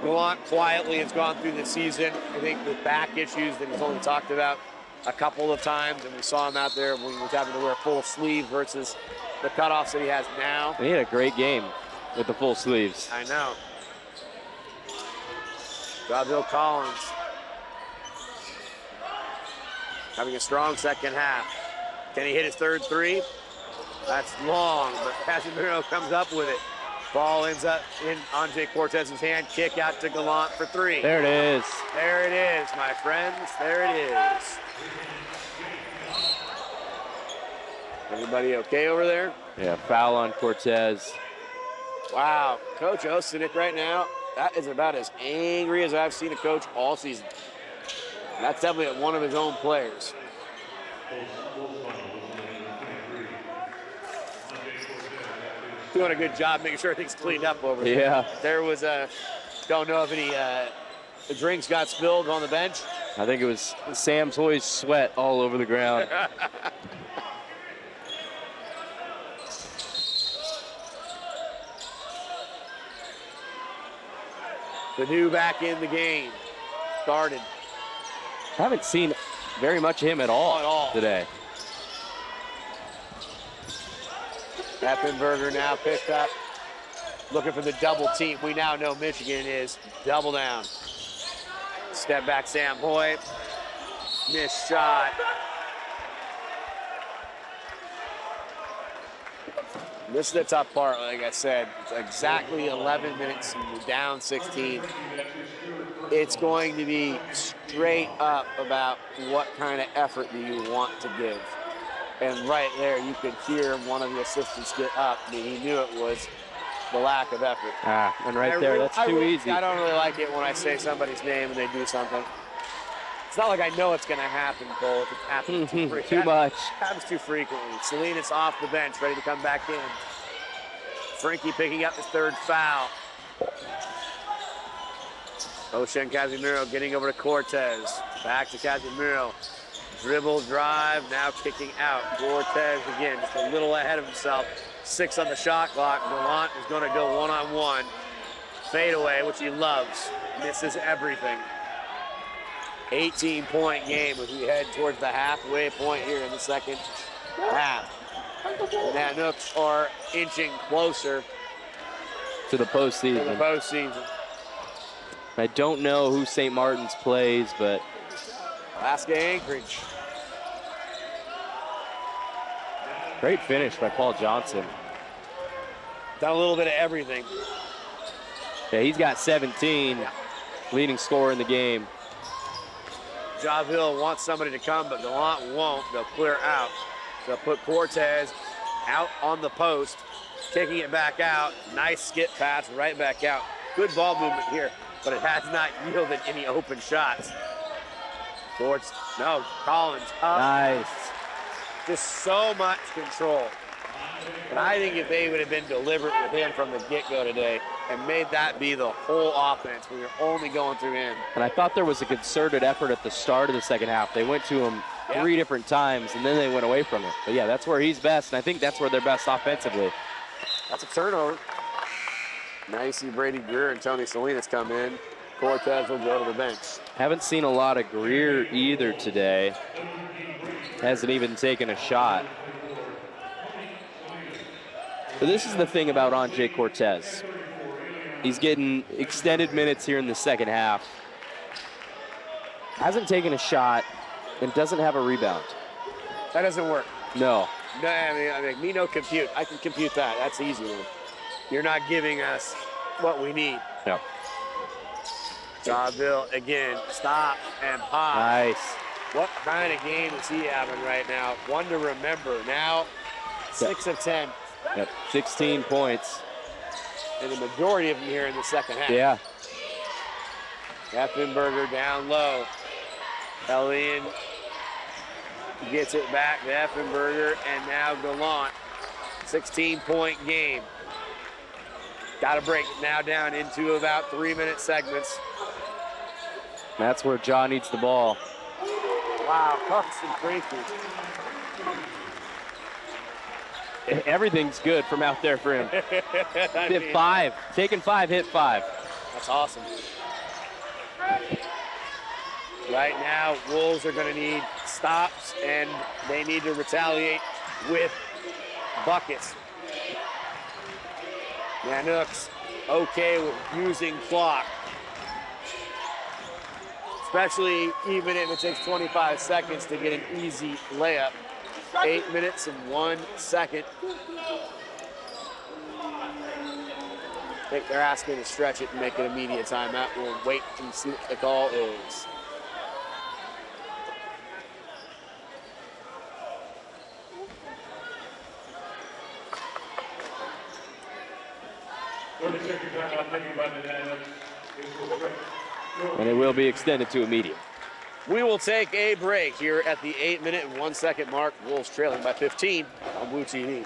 Gallant quietly has gone through the season, I think, with back issues that he's only talked about a couple of times, and we saw him out there when he was having to wear full sleeve versus the cutoffs that he has now. And he had a great game with the full sleeves. I know. Jahville Collins having a strong second half. Can he hit his 3rd 3? That's long, but Casimiro comes up with it. Ball ends up in Andre Cortez's hand. Kick out to Gallant for three. There it is. There it is, my friends. There it is. Everybody okay over there? Yeah, foul on Cortez. Wow, Coach Ostanek right now, that is about as angry as I've seen a coach all season. That's definitely at one of his own players. Doing a good job making sure things cleaned up over there. Yeah. There was don't know if any drinks got spilled on the bench. I think it was Sam Toy's sweat all over the ground. The new back in the game. Started. Haven't seen very much of him at all today. Effenberger now picked up. Looking for the double team. We now know Michigan is double down. Step back Sam Hoy. Missed shot. This is the tough part, like I said. It's exactly 11 minutes and we're down 16. It's going to be straight up about what kind of effort do you want to give. And right there, you could hear one of the assistants get up. I mean, he knew it was the lack of effort. And right there, that's too easy. I don't really like it when I say somebody's name and they do something. It's not like I know it's going to happen, Cole. If it happens too much. Happens too frequently. Salinas off the bench, ready to come back in. Frankie picking up his third foul. Ocean Casimiro getting over to Cortez. Back to Casimiro. Dribble, drive, now kicking out. Cortez again, just a little ahead of himself. 6 on the shot clock. Gallant is going to go one-on-one. Fadeaway, which he loves. Misses everything. 18-point game as we head towards the halfway point here in the second half. The Nanooks are inching closer to the postseason. I don't know who St. Martin's plays, but Alaska Anchorage. Great finish by Paul Johnson. Done a little bit of everything. Yeah, he's got 17, leading scorer in the game. Jahville wants somebody to come, but Gallant won't. They'll clear out. They'll put Cortez out on the post, kicking it back out. Nice skip pass right back out. Good ball movement here, but it has not yielded any open shots. Collins up. Nice. Just so much control. And I think if they would have been deliberate with him from the get-go today and made that be the whole offense, we were only going through him. And I thought there was a concerted effort at the start of the second half. They went to him 3 different times, and then they went away from it. But yeah, that's where he's best, and I think that's where they're best offensively. That's a turnover. Nice see Brady Greer and Tony Salinas come in. Cortez will go to the bench. Haven't seen a lot of Greer either today. Hasn't even taken a shot. But this is the thing about Andre Cortez. He's getting extended minutes here in the second half. Hasn't taken a shot and doesn't have a rebound. That doesn't work. No. No, I mean, me no compute. I can compute that. That's the easy one. You're not giving us what we need. No. Jahville again, stop and pop. Nice. What kind of game is he having right now? One to remember. Now, 6 of 10. Yep, 16 points. And the majority of them here in the second half. Yeah. Effenberger down low. Elian gets it back to Effenberger, and now Gallant. 16-point game. Got to break it now down into about 3-minute segments. That's where John needs the ball. Wow, pucks and Frankie. Everything's good from out there for him. Hit 5. Taking 5, hit 5. That's awesome. Right now, Wolves are going to need stops, and they need to retaliate with buckets. Nanooks okay with using clock, especially even if it takes 25 seconds to get an easy layup. 8 minutes and 1 second. I think they're asking to stretch it and make an immediate timeout. We'll wait and see what the call is. And it will be extended to immediate. We will take a break here at the 8 minute and 1 second mark. Wolves trailing by 15 on Blue TV.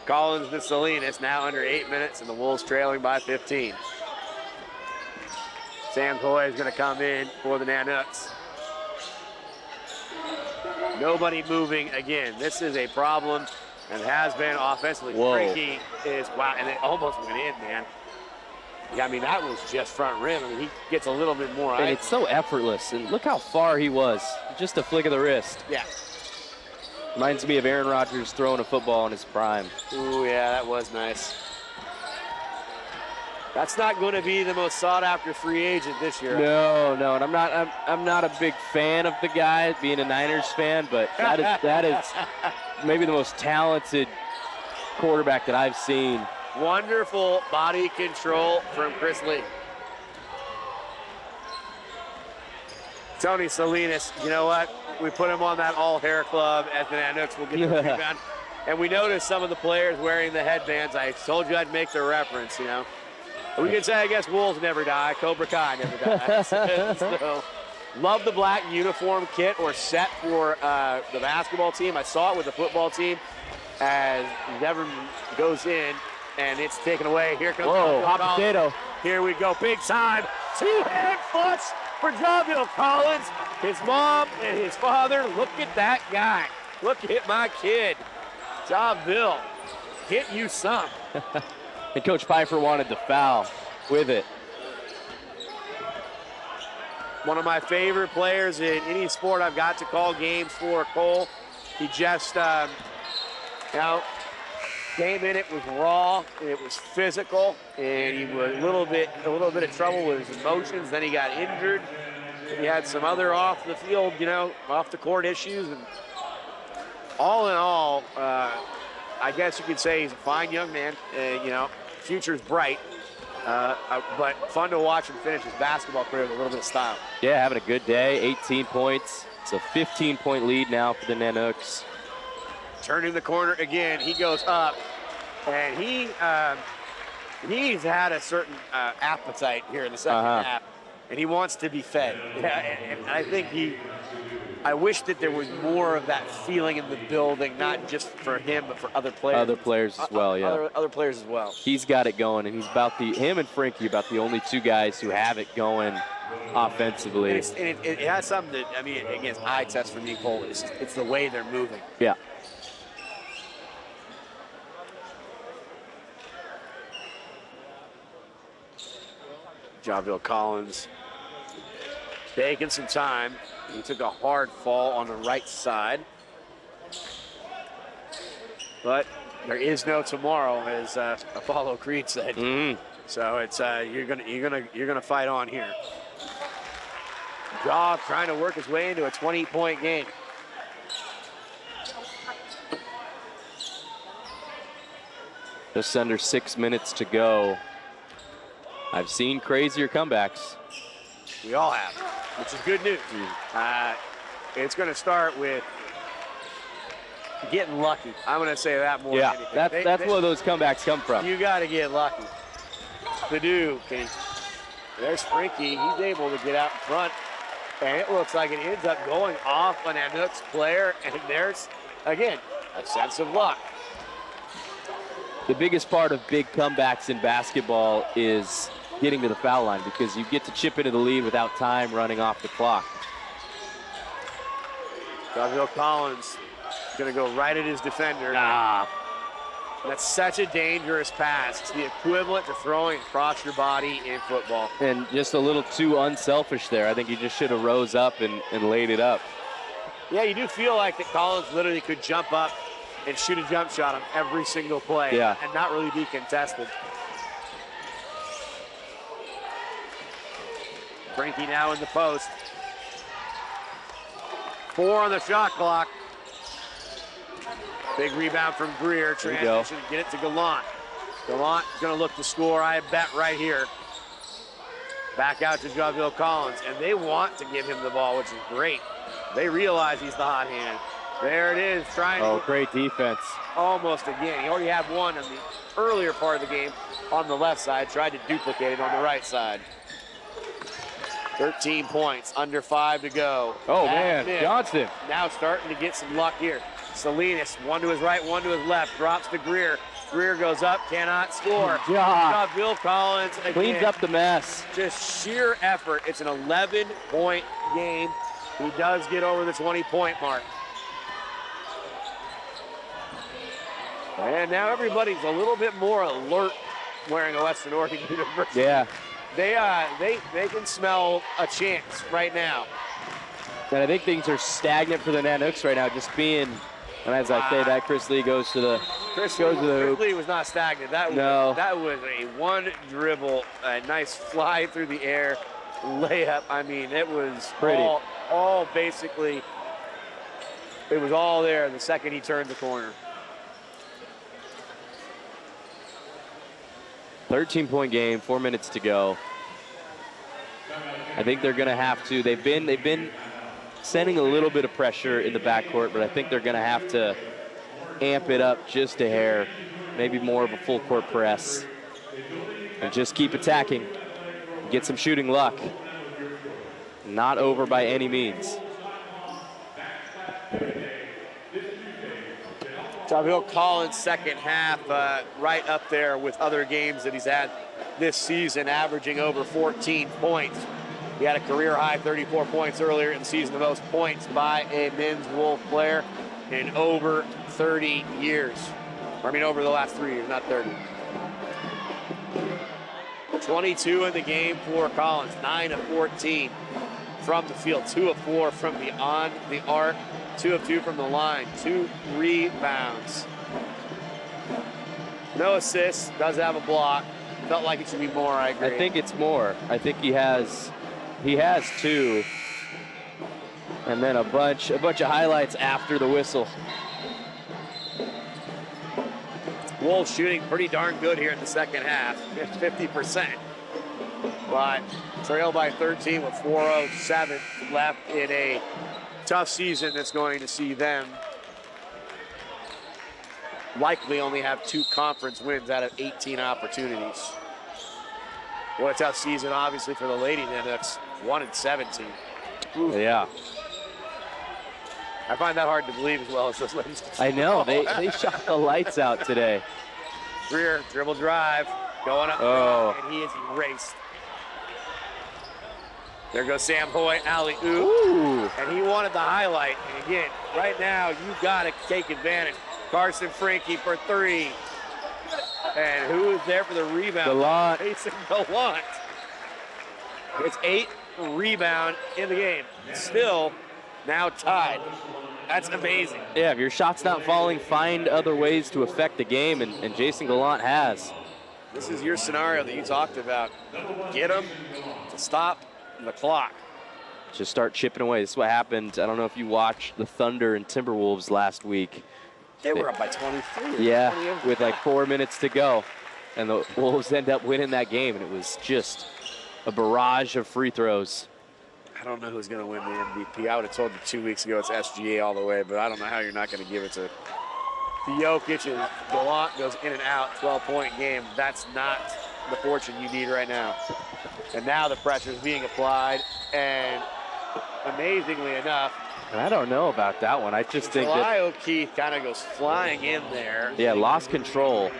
Collins to Salinas, now under 8 minutes, and the Wolves trailing by 15. Sam Coy is going to come in for the Nanooks. Nobody moving again. This is a problem and has been offensively. Freaky is, wow, and it almost went in, man. Yeah, I mean, that was just front rim. I mean, he gets a little bit more. And it's so effortless, and look how far he was. Just a flick of the wrist. Yeah. Reminds me of Aaron Rodgers throwing a football in his prime. Ooh, yeah, that was nice. That's not going to be the most sought-after free agent this year. No, and I'm not a big fan of the guy, being a Niners fan, but that is maybe the most talented quarterback that I've seen. Wonderful body control from Chris Lee. Tony Salinas, you know what? We put him on that all-hair club at the Nanooks. We'll get the rebound. And we noticed some of the players wearing the headbands. I told you I'd make the reference, you know. We can say, I guess, Wolves never die. Cobra Kai never dies. So, love the black uniform kit or set for the basketball team. I saw it with the football team as Devon goes in, and it's taken away. Here comes hot potato. Here we go, big time. Two-hand flush for Jahville Collins. His mom and his father, look at that guy. Look at my kid. Jahville, get you some. And Coach Pfeiffer wanted to foul with it. One of my favorite players in any sport I've got to call games for, Cole. He just, came in, it was raw, and it was physical, and he was a little bit of trouble with his emotions. Then he got injured. He had some other off the field, off the court issues, and all in all, I guess you could say he's a fine young man. Future's bright, but fun to watch him finish his basketball career with a little bit of style. Yeah, having a good day. 18 points. It's a 15-point lead now for the Nanooks. Turning the corner again, he goes up, and he's had a certain appetite here in the second half, and he wants to be fed. And I think I wish that there was more of that feeling in the building, not just for him, but for other players. Other players as well, yeah. Other players as well. He's got it going, and he's him and Frankie about the only two guys who have it going offensively. And it has something that, against eye test for me, Cole. It's the way they're moving. Yeah. Jahville Collins taking some time. He took a hard fall on the right side. But there is no tomorrow, as Apollo Creed said. Mm. So it's you're gonna fight on here. Jaw trying to work his way into a 20-point game. Just under 6 minutes to go. I've seen crazier comebacks. We all have, which is good news. It's going to start with getting lucky. I'm going to say that more than anything. That's where those comebacks come from. You got to get lucky. Purdue, there's Frankie. He's able to get out in front, and it looks like it ends up going off an Anook's player, and there's, again, a sense of luck. The biggest part of big comebacks in basketball is getting to the foul line, because you get to chip into the lead without time running off the clock. Jahville Collins going to go right at his defender. That's such a dangerous pass. It's the equivalent to throwing across your body in football. And just a little too unselfish there. I think he just should have rose up and laid it up. Yeah, you do feel like that Collins literally could jump up and shoot a jump shot on every single play and not really be contested. Frankie now in the post. 4 on the shot clock. Big rebound from Greer. Transition, get it to Gallant. Gallant is going to look to score, I bet, right here. Back out to Jahville Collins, and they want to give him the ball, which is great. They realize he's the hot hand. There it is, trying to. Oh, great defense. Almost again. He already had one in the earlier part of the game on the left side, tried to duplicate it on the right side. 13 points, under 5 to go. Oh, man, Johnson. Now starting to get some luck here. Salinas, one to his right, one to his left, drops to Greer. Greer goes up, cannot score. Jahville Collins again. Cleans up the mess. Just sheer effort. It's an 11-point game. He does get over the 20-point mark. And now everybody's a little bit more alert wearing a Western Oregon University. Yeah. They can smell a chance right now. And I think things are stagnant for the Nanooks right now, just being, and as I say that, Chris Lee goes to the Chris hoop. Lee was not stagnant. That was a one dribble, a nice fly through the air, layup. I mean, it was pretty. All basically, it was all there the second he turned the corner. 13-point game, 4 minutes to go. I think they're going to have to. They've been sending a little bit of pressure in the backcourt, but I think they're going to have to amp it up just a hair, maybe more of a full court press, and just keep attacking. Get some shooting luck. Not over by any means. Jahville Collins' second half right up there with other games that he's had this season, averaging over 14 points. He had a career-high 34 points earlier in the season, the most points by a men's Wolf player in over 30 years. I mean, over the last 3 years, not 30. 22 in the game for Collins, 9 of 14 from the field, 2 of 4 from beyond the arc, 2 of 2 from the line, 2 rebounds. No assists, does have a block. Felt like it should be more, I agree. I think it's more. I think he has 2. And then a bunch of highlights after the whistle. Wolves shooting pretty darn good here in the second half, 50%. But trail by 13 with 4:07 left in a tough season that's going to see them likely only have 2 conference wins out of 18 opportunities. What a tough season, obviously, for the Lady Nanooks, 1-17. Ooh. Yeah. I find that hard to believe as well as those ladies. I know, they shot the lights out today. Greer, dribble drive, going up, and he is erased. There goes Sam Hoyt, alley-oop, and he wanted the highlight. And again, right now, you got to take advantage. Carson Frankie for 3. And who is there for the rebound? Gallant. Mason Gallant. It's 8th rebound in the game. Still now tied. That's amazing. Yeah, if your shot's not falling, find other ways to affect the game, and Jason Gallant has. This is your scenario that you talked about. Get them to stop the clock. Just start chipping away. This is what happened. I don't know if you watched the Thunder and Timberwolves last week. They were up by 23. Yeah, with like 4 minutes to go. And the Wolves end up winning that game, and it was just a barrage of free throws. I don't know who's going to win the MVP. I would have told you 2 weeks ago it's SGA all the way, but I don't know how you're not going to give it to Jokic. And Gallant goes in and out, 12-point game. That's not the fortune you need right now. And now the pressure is being applied, and amazingly enough, and I don't know about that one. I just think that O'Keefe kind of goes flying in there. Yeah, lost control.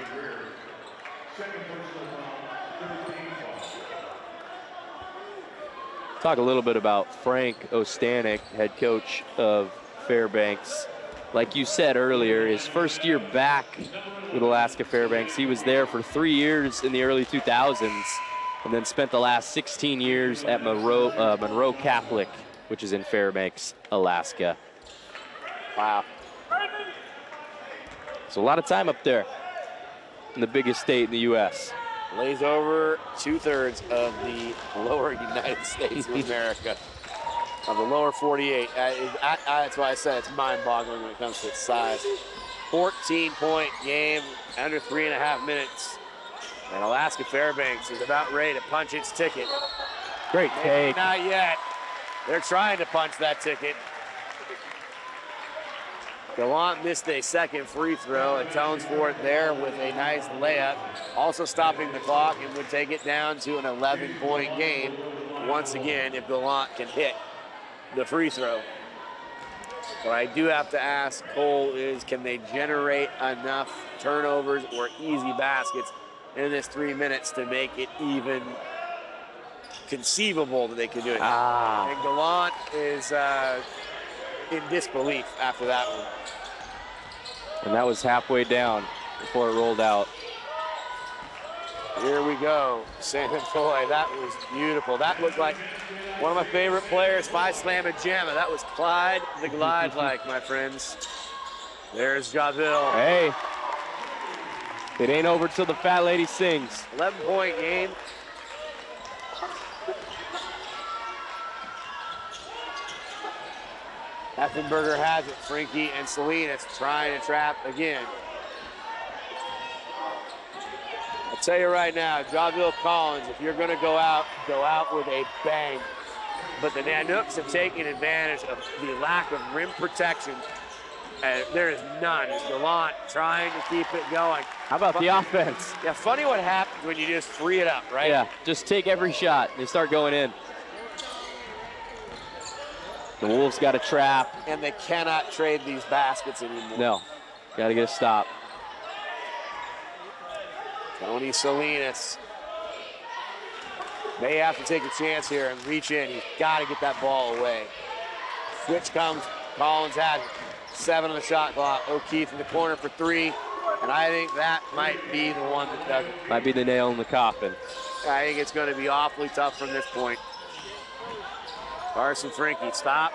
Talk a little bit about Frank Ostanek, head coach of Fairbanks. Like you said earlier, his first year back with Alaska Fairbanks, he was there for 3 years in the early 2000s, and then spent the last 16 years at Monroe Catholic, which is in Fairbanks, Alaska. Wow. So a lot of time up there in the biggest state in the U.S. Lays over 2/3 of the lower United States of America, of the lower 48. That's why I said it's mind-boggling when it comes to its size. 14-point game, under 3.5 minutes. And Alaska Fairbanks is about ready to punch its ticket. Great take. Not yet. They're trying to punch that ticket. Gallant missed a second free throw, and atones for it there with a nice layup. Also stopping the clock and would take it down to an 11-point game. Once again, if Gallant can hit the free throw. What I do have to ask Cole is, can they generate enough turnovers or easy baskets in this 3 minutes to make it even conceivable that they could do it? And Gallant is in disbelief after that one. And that was halfway down before it rolled out. Here we go, San Antonio. That was beautiful. That looked like one of my favorite players, Five Slam and Jamma. That was Clyde the Glide-like, my friends. There's Jahville. Hey, it ain't over till the fat lady sings. 11-point game. Effenberger has it. Frankie and Salinas trying to trap again. I'll tell you right now, Jahville Collins, if you're going to go out with a bang. But the Nanooks have taken advantage of the lack of rim protection. There is none. Gallant trying to keep it going. How about the offense? Yeah, funny what happens when you just free it up, right? Yeah, just take every shot. They start going in. The Wolves got a trap. And they cannot trade these baskets anymore. No, got to get a stop. Tony Salinas may have to take a chance here and reach in. He's got to get that ball away. Switch comes. Collins has it. 7 on the shot clock. O'Keefe in the corner for 3. And I think that might be the one that does it. Might be the nail in the coffin. I think it's going to be awfully tough from this point. Carson Frankie, stop.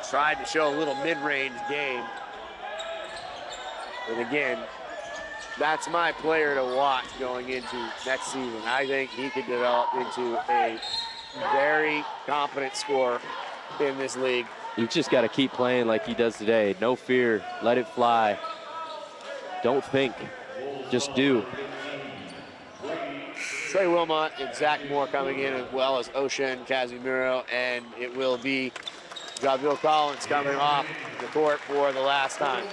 Tried to show a little mid-range game. And again, that's my player to watch going into next season. I think he could develop into a very competent scorer in this league. You just got to keep playing like he does today. No fear. Let it fly. Don't think. Just do. Trey Wilmot and Zach Moore coming in, as well as Ocean Casimiro, and it will be Jahville Collins coming off the court for the last time.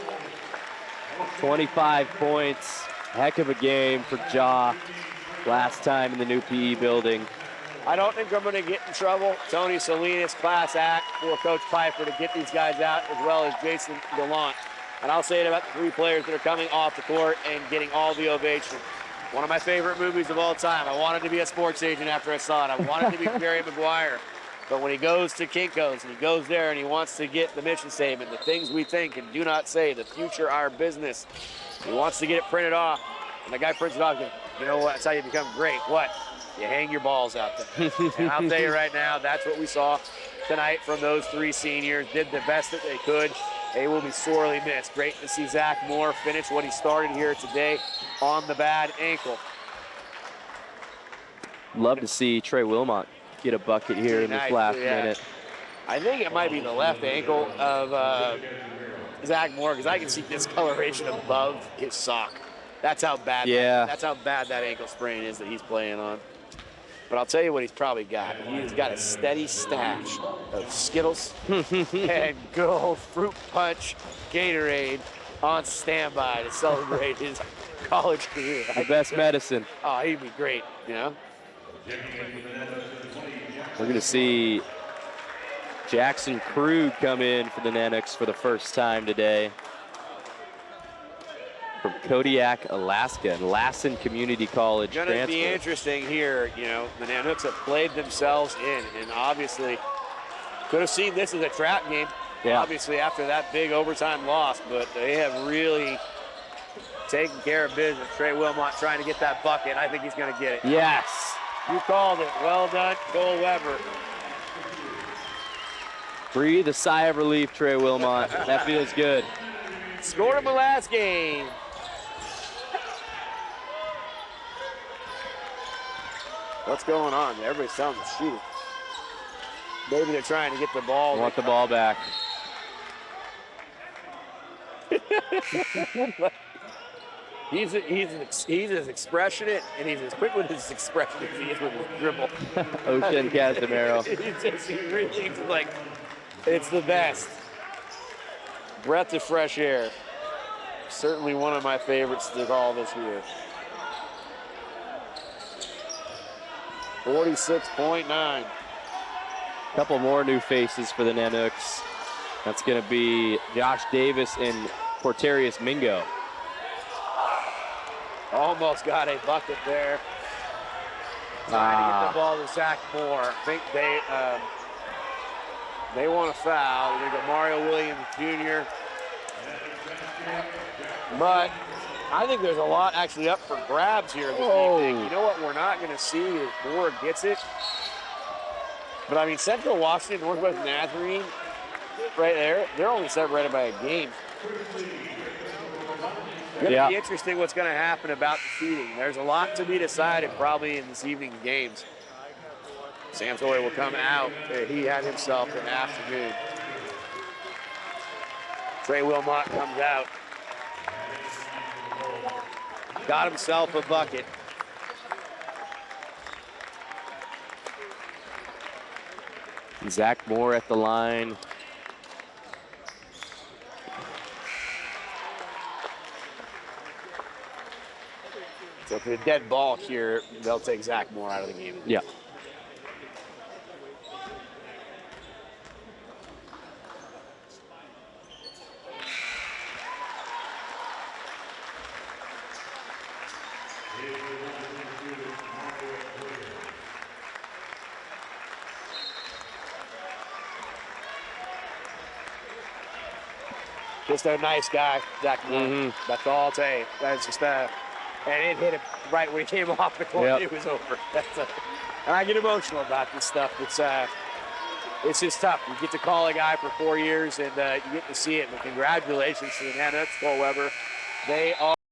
25 points. Heck of a game for Ja. Last time in the new PE building. I don't think I'm going to get in trouble. Tony Salinas, class act for Coach Pfeiffer to get these guys out, as well as Jason Gallant. And I'll say it about the 3 players that are coming off the court and getting all the ovation. One of my favorite movies of all time. I wanted to be a sports agent after I saw it. I wanted to be Jerry Maguire. But when he goes to Kinko's and he goes there and he wants to get the mission statement, the things we think and do not say, the future our business, he wants to get it printed off. And the guy prints it off, goes, you know what, that's how you become great. What? You hang your balls out there. And I'll tell you right now, that's what we saw tonight from those 3 seniors. Did the best that they could. they will be sorely missed. Great to see Zach Moore finish what he started here today on the bad ankle. Love to see Trey Wilmot get a bucket here in this last minute. I think it might be the left ankle of Zach Moore, because I can see discoloration above his sock. That's how bad. That's how bad that ankle sprain is that he's playing on. But I'll tell you what he's probably got. He's got a steady stash of Skittles and good old Fruit Punch Gatorade on standby to celebrate his college career. The best medicine. Oh, he'd be great, you know? We're going to see Jackson Krug come in for the Nanooks for the first time today. From Kodiak, Alaska, and Lassen Community College transfer. Going to be interesting here. You know, the Nanooks have played themselves in, and obviously could have seen this as a trap game. Yeah. Obviously after that big overtime loss, but they have really taken care of business. Trey Wilmot trying to get that bucket. I think he's going to get it. Yes. You called it. Well done, Cole Weber. Breathe a sigh of relief, Trey Wilmot. That feels good. Scored him the last game. What's going on? Everybody's telling them to shoot. Maybe they're trying to get the ball. Want the ball back. He's as expressionate and he's as quick with his expression as he is with his dribble. Ocean Casimiro. He really is like, it's the best. Breath of fresh air. Certainly one of my favorites to call this year. 46.9. Couple more new faces for the Nanooks. That's going to be Josh Davis and Porterius Mingo. Almost got a bucket there. Trying to get the ball to Zach Moore. I think they want a foul. They're going to go Mario Williams Jr. But I think there's a lot actually up for grabs here this evening. You know what we're not going to see is Moore gets it. But I mean, Central Washington, Northwest Nazarene, right there, they're only separated by a game. It's going to be interesting what's going to happen about the seeding. There's a lot to be decided probably in this evening's games. Sam Sawyer will come out. He had himself an afternoon. Trey Wilmot comes out. Got himself a bucket. Zach Moore at the line. So for the dead ball here, they'll take Zach Moore out of the game. Yeah. Just a nice guy, Zach Moore. That's all I'll tell you. That's just and it hit him right when he came off the court. It was over. And I get emotional about this stuff. It's just tough. You get to call a guy for 4 years, and you get to see it. But congratulations to the Nanooks, Cole Weber. They are.